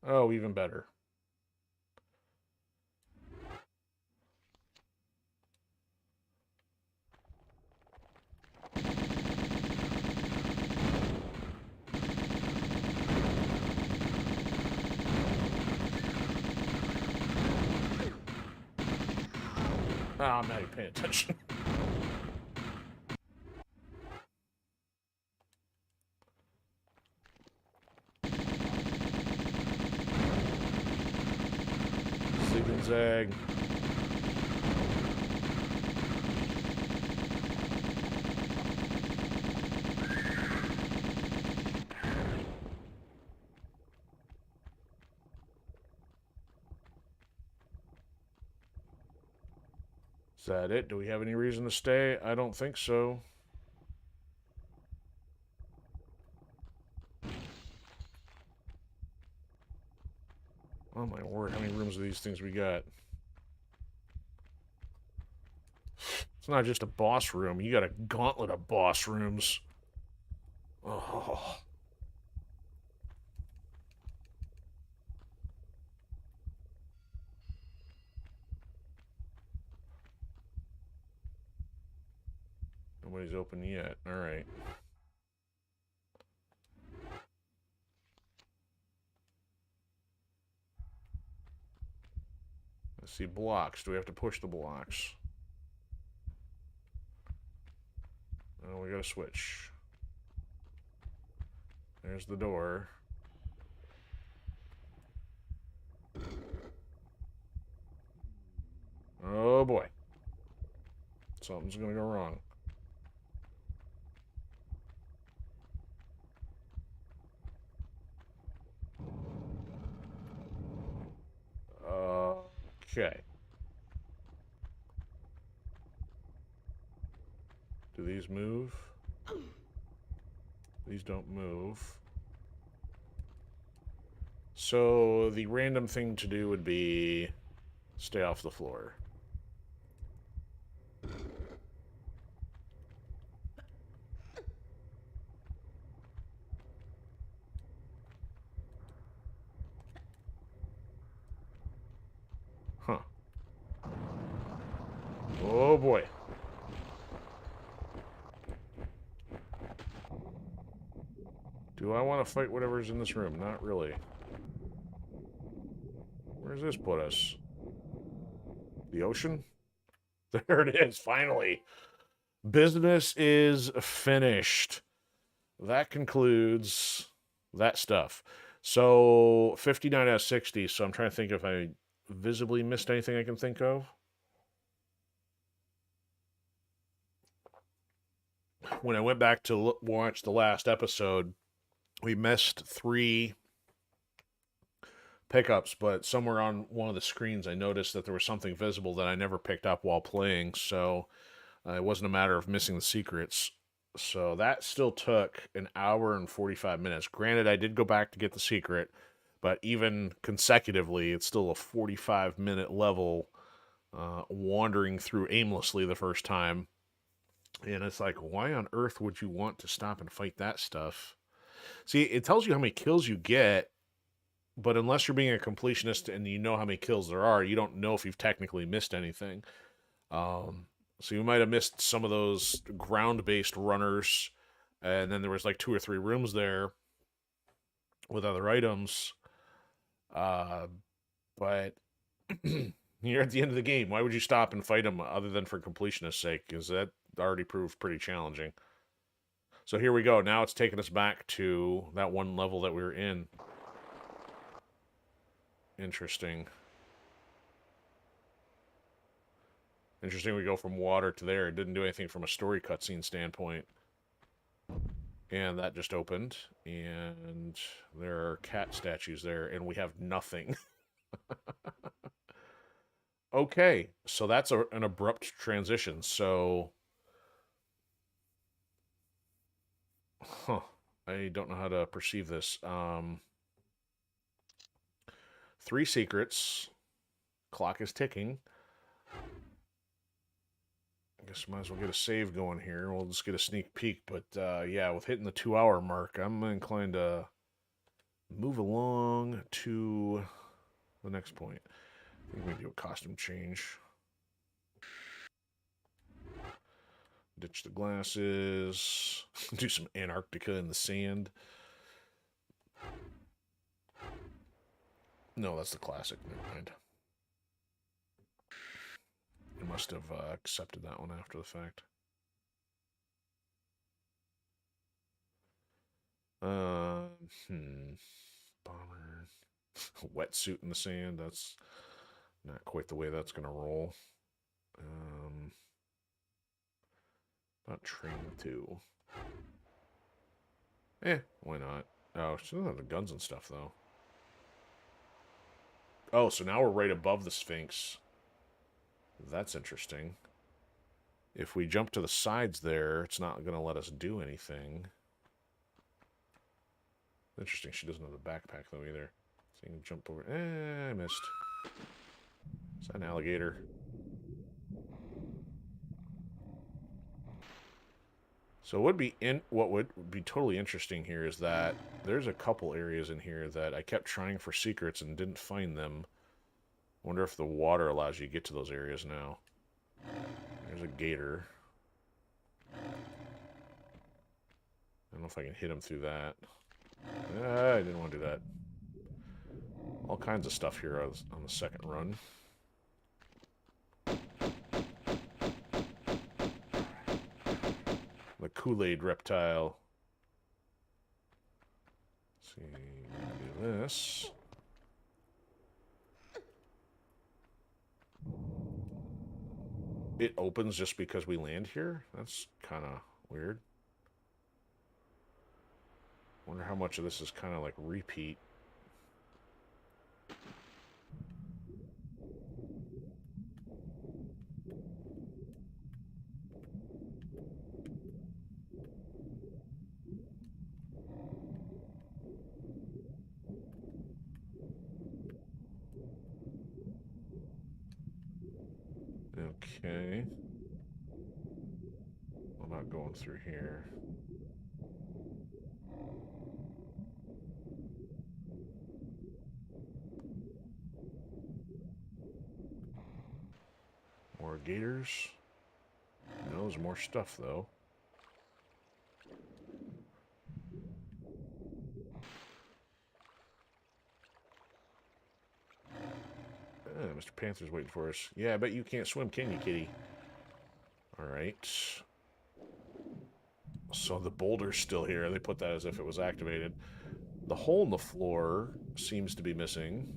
Speaker 1: Oh, even better. Oh, I'm not even paying attention. Zig and zag. Is that it? Do we have any reason to stay? I don't think so. Oh my word, how many rooms of these things we got? It's not just a boss room, you got a gauntlet of boss rooms. Oh. Nobody's open yet. Alright. Let's see, blocks. Do we have to push the blocks? Oh, we gotta switch. There's the door. Oh boy. Something's gonna go wrong. Okay. Do these move? These don't move. So the random thing to do would be stay off the floor. Huh. Oh boy. Do I want to fight whatever's in this room? Not really. Where does this put us? The ocean? There it is, finally. Business is finished. That concludes that stuff. So, 59 out of 60, so I'm trying to think if I visibly missed anything I can think of. When I went back to watch the last episode, we missed 3 pickups, but somewhere on one of the screens I noticed that there was something visible that I never picked up while playing, so it wasn't a matter of missing the secrets. So that still took an hour and 45 minutes. Granted, I did go back to get the secret, but even consecutively, it's still a 45-minute level wandering through aimlessly the first time. And it's like, why on earth would you want to stop and fight that stuff? See, it tells you how many kills you get, but unless you're being a completionist and you know how many kills there are, you don't know if you've technically missed anything. So you might have missed some of those ground-based runners, and then there was like 2 or 3 rooms there with other items. But you're at the end of the game. Why would you stop and fight them other than for completionist's sake? Because that already proved pretty challenging. So here we go. Now it's taking us back to that one level that we were in. Interesting. Interesting we go from water to there. It didn't do anything from a story cutscene standpoint. And that just opened. And there are cat statues there. And we have nothing. Okay. So that's an abrupt transition. So... Huh. I don't know how to perceive this. 3 secrets. Clock is ticking. I guess we might as well get a save going here. We'll just get a sneak peek. But yeah, with hitting the 2-hour mark, I'm inclined to move along to the next point. I think we do a costume change. Ditch the glasses. Do some Antarctica in the sand. No, that's the classic. Never mind. I must have accepted that one after the fact. Bomber. Wetsuit in the sand. That's not quite the way that's going to roll. Not train 2. Why not? Oh, she doesn't have the guns and stuff, though. Oh, so now we're right above the Sphinx. That's interesting. If we jump to the sides there, it's not going to let us do anything. Interesting, she doesn't have the backpack, though, either. So you can jump over... I missed. Is that an alligator? So what would be totally interesting here is that there's a couple areas in here that I kept trying for secrets and didn't find them. Wonder if the water allows you to get to those areas now. There's a gator. don't know if I can hit him through that. I didn't want to do that. All kinds of stuff here on the second run. The Kool-Aid reptile. Let's see, do this. It opens just because we land here? That's kind of weird. Wonder how much of this is kind of like repeat. Okay. I'm not going through here. More gators. No, there's more stuff, though. Mr. Panther's waiting for us. Yeah, I bet you can't swim, can you, kitty? Alright. So the boulder's still here. They put that as if it was activated. The hole in the floor seems to be missing.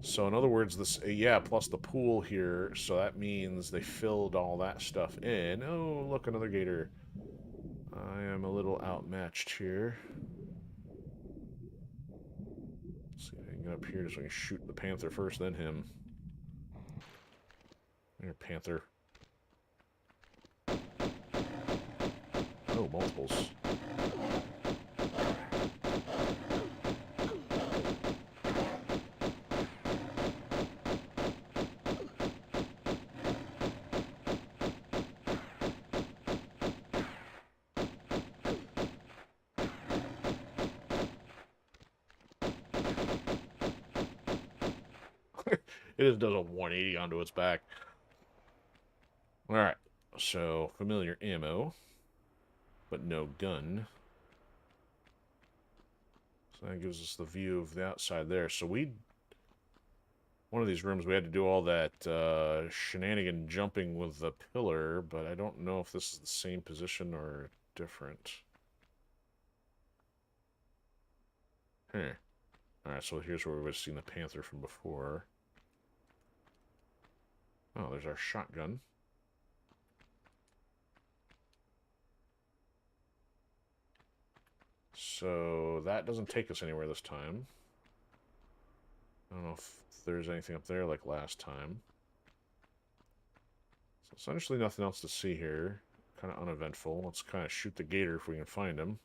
Speaker 1: So in other words, this, yeah, plus the pool here, so that means they filled all that stuff in. Oh, look, another gator. I am a little outmatched here. Let's see if I can get up here so I can shoot the panther first, then him. There, panther. Oh, multiples. It just does a 180 onto its back. Alright, so familiar ammo, but no gun. So that gives us the view of the outside there. So one of these rooms we had to do all that shenanigan jumping with the pillar, but I don't know if this is the same position or different. Alright, so here's where we've seen the panther from before. Oh, there's our shotgun. So that doesn't take us anywhere this time. I don't know if there's anything up there like last time. So essentially nothing else to see here. Kind of uneventful. Let's kind of shoot the gator if we can find him.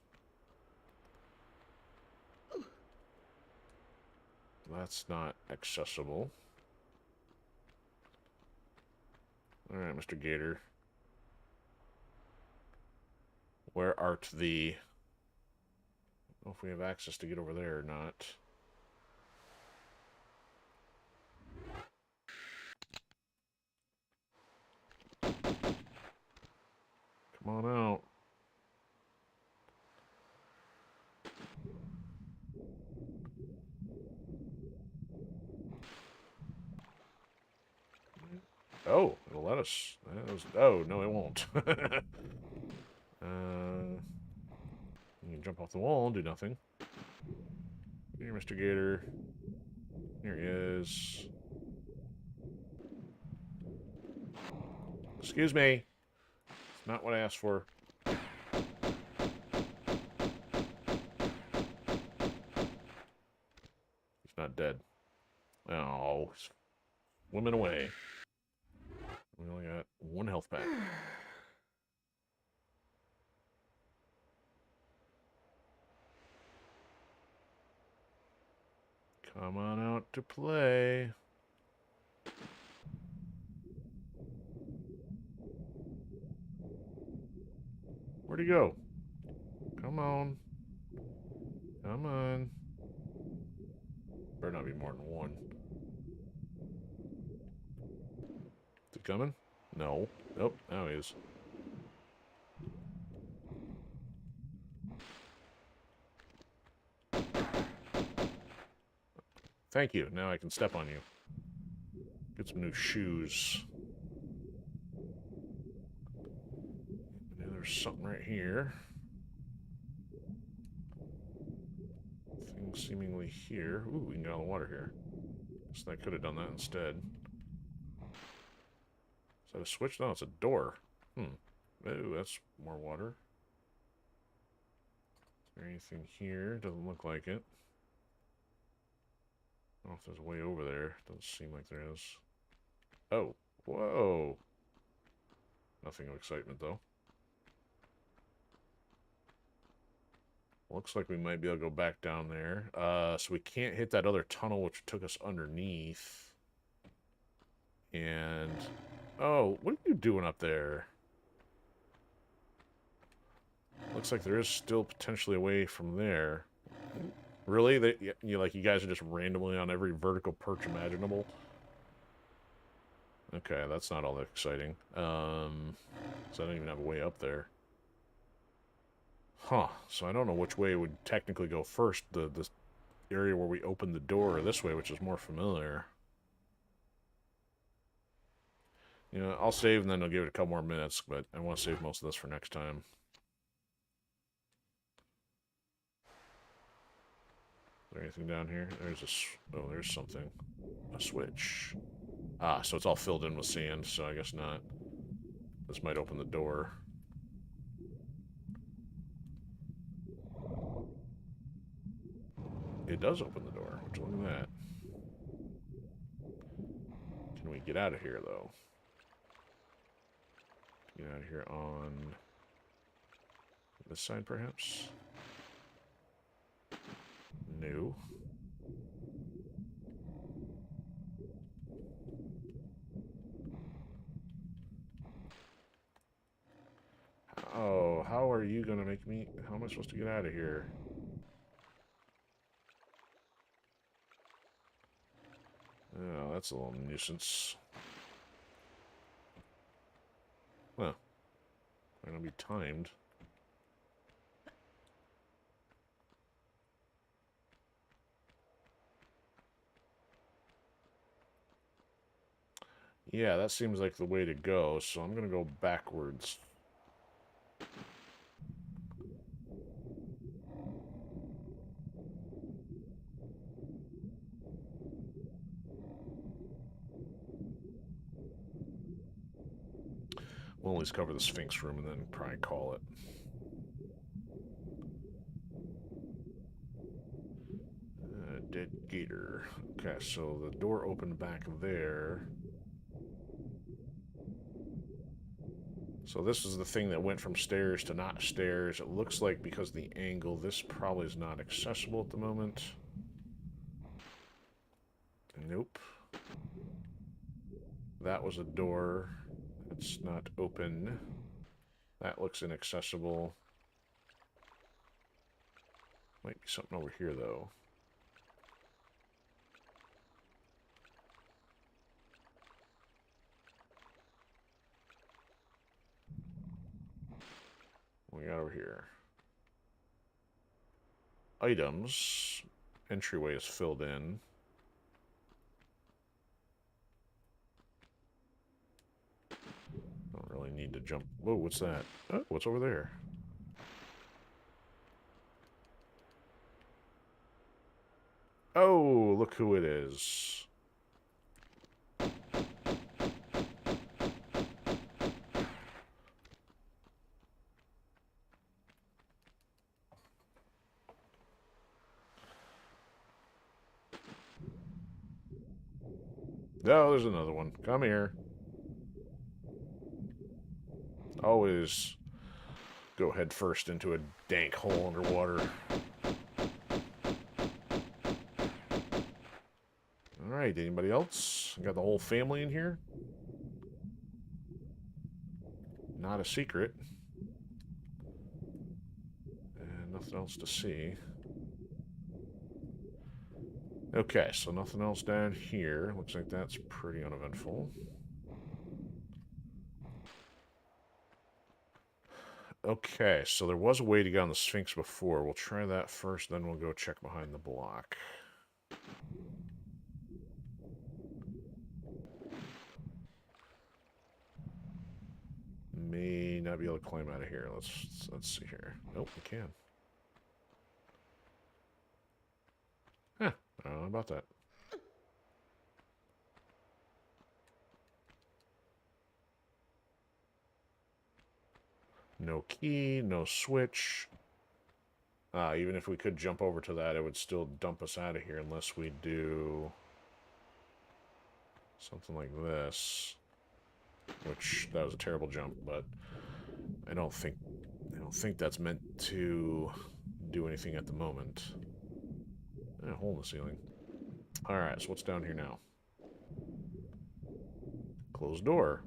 Speaker 1: That's not accessible. Alright, Mr. Gator. Where art thee? I don't know if we have access to get over there or not. Come on out. Oh, it'll let us. Oh, no, it won't. You can jump off the wall and do nothing. Here, Mr. Gator. Here he is. Excuse me. It's not what I asked for. He's not dead. Oh, he's swimming away. We only got one health pack. Come on out to play. Where'd he go? Come on. Come on. Better not be more than one. Is he coming? No. Nope, now he is. Thank you. Now I can step on you. Get some new shoes. And there's something right here. Thing seemingly here. Ooh, we can get out of the water here. So I could have done that instead. Is that a switch? No, it's a door. Ooh, that's more water. Is there anything here? Doesn't look like it. I don't know if there's a way over there. Doesn't seem like there is. Oh, whoa. Nothing of excitement, though. Looks like we might be able to go back down there. So we can't hit that other tunnel, which took us underneath. And... oh, what are you doing up there? Looks like there is still potentially a way from there. Really? You guys are just randomly on every vertical perch imaginable? Okay, that's not all that exciting. So I don't even have a way up there. Huh. So I don't know which way would technically go first. This area where we opened the door, or this way, which is more familiar. You know, I'll save and then I'll give it a couple more minutes, but I want to save most of this for next time. Is there anything down here? There's a... oh, there's something. A switch. Ah, so it's all filled in with sand, so I guess not. This might open the door. It does open the door. Would you look at that? Can we get out of here, though? Get out of here on this side, perhaps? No. Oh, how are you gonna make me... how am I supposed to get out of here? Oh, that's a little nuisance. Well, I'm gonna be timed. Yeah, that seems like the way to go, so I'm gonna go backwards. We'll always cover the Sphinx room and then probably call it. Dead gator. Okay, so the door opened back there. So this is the thing that went from stairs to not stairs. It looks like because of the angle, this probably is not accessible at the moment. Nope. That was a door. It's not open. That looks inaccessible. Might be something over here, though. What we got over here? Items. Entryway is filled in. Don't really need to jump. Whoa, what's that? Oh, what's over there? Oh, look who it is. Oh, there's another one. Come here. Always go head first into a dank hole underwater. Alright, anybody else? Got the whole family in here? Not a secret. And nothing else to see. Okay, so nothing else down here. Looks like that's pretty uneventful. Okay, so there was a way to get on the Sphinx before. We'll try that first, then we'll go check behind the block. May not be able to climb out of here. Let's see here. Nope, we can. Huh. I don't know about that. No key, no switch. Even if we could jump over to that, it would still dump us out of here unless we do something like this. Which, that was a terrible jump, but I don't think that's meant to do anything at the moment. A hole in the ceiling. Alright, so what's down here now? Closed door.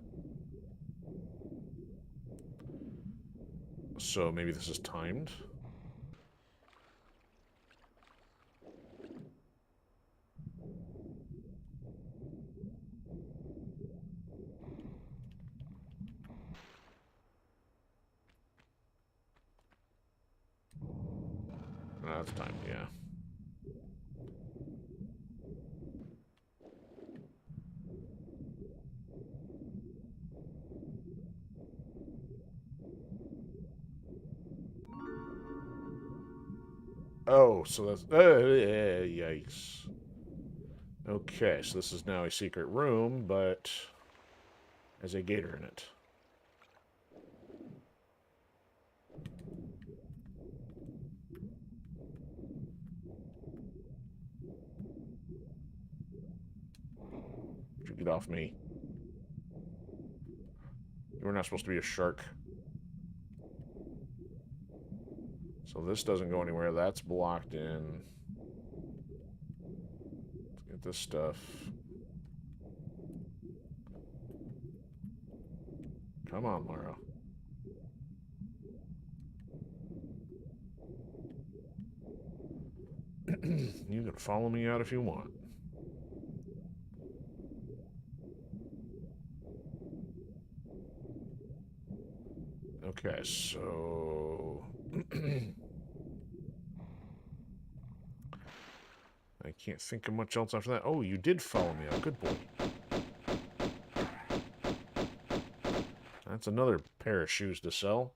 Speaker 1: So maybe this is timed? That's timed, yeah. Oh, so that's... yikes. Okay, so this is now a secret room, but has a gator in it. Get off me. You're not supposed to be a shark. So this doesn't go anywhere. That's blocked in. Let's get this stuff. Come on, Lara. You can follow me out if you want. Okay, so... I can't think of much else after that. Oh, you did follow me out. Good boy. That's another pair of shoes to sell.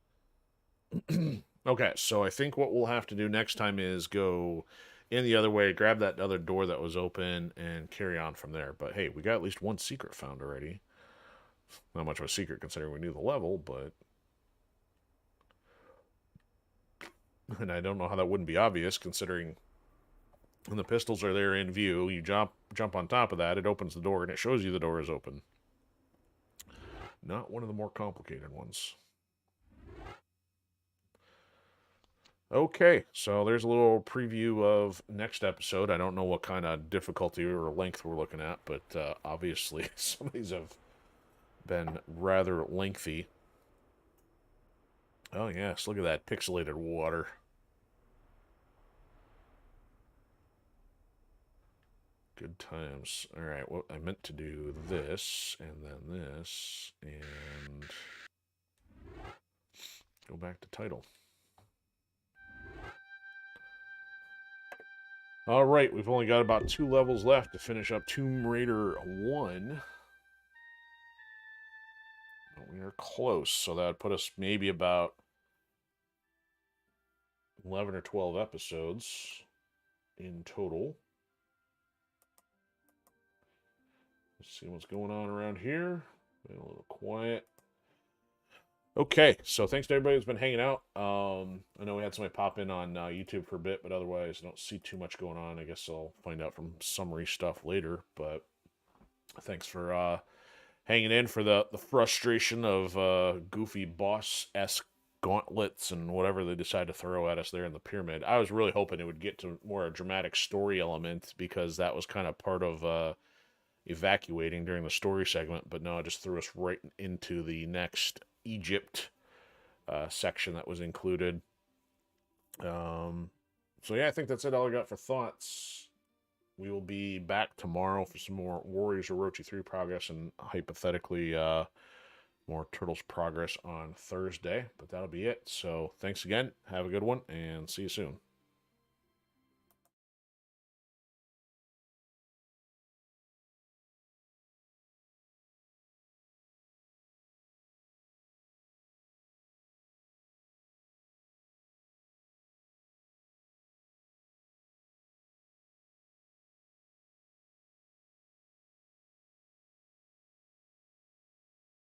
Speaker 1: Okay, so I think what we'll have to do next time is go in the other way, grab that other door that was open, and carry on from there. But hey, we got at least one secret found already. Not much of a secret considering we knew the level, but... And I don't know how that wouldn't be obvious, considering when the pistols are there in view, you jump on top of that, it opens the door, and it shows you the door is open. Not one of the more complicated ones. Okay, so there's a little preview of next episode. I don't know what kind of difficulty or length we're looking at, but obviously some of these have been rather lengthy. Oh yes, look at that pixelated water. Good times. Alright, well, I meant to do this, and then this, and go back to title. Alright, we've only got about 2 levels left to finish up Tomb Raider 1. We are close, so that would put us maybe about 11 or 12 episodes in total. Let's see what's going on around here. A little quiet. Okay, so thanks to everybody who's been hanging out. I know we had somebody pop in on YouTube for a bit, but otherwise I don't see too much going on. I guess I'll find out from summary stuff later, but thanks for hanging in for the frustration of goofy boss-esque gauntlets and whatever they decide to throw at us there in the pyramid. I was really hoping it would get to more a dramatic story element, because that was kind of part of evacuating during the story segment, but no, it just threw us right into the next Egypt section that was included. So yeah, I think that's it. All I got for thoughts. We will be back tomorrow for some more Warriors Orochi 3 progress, and hypothetically more Turtles progress on Thursday. But that'll be it. So thanks again. Have a good one, and see you soon.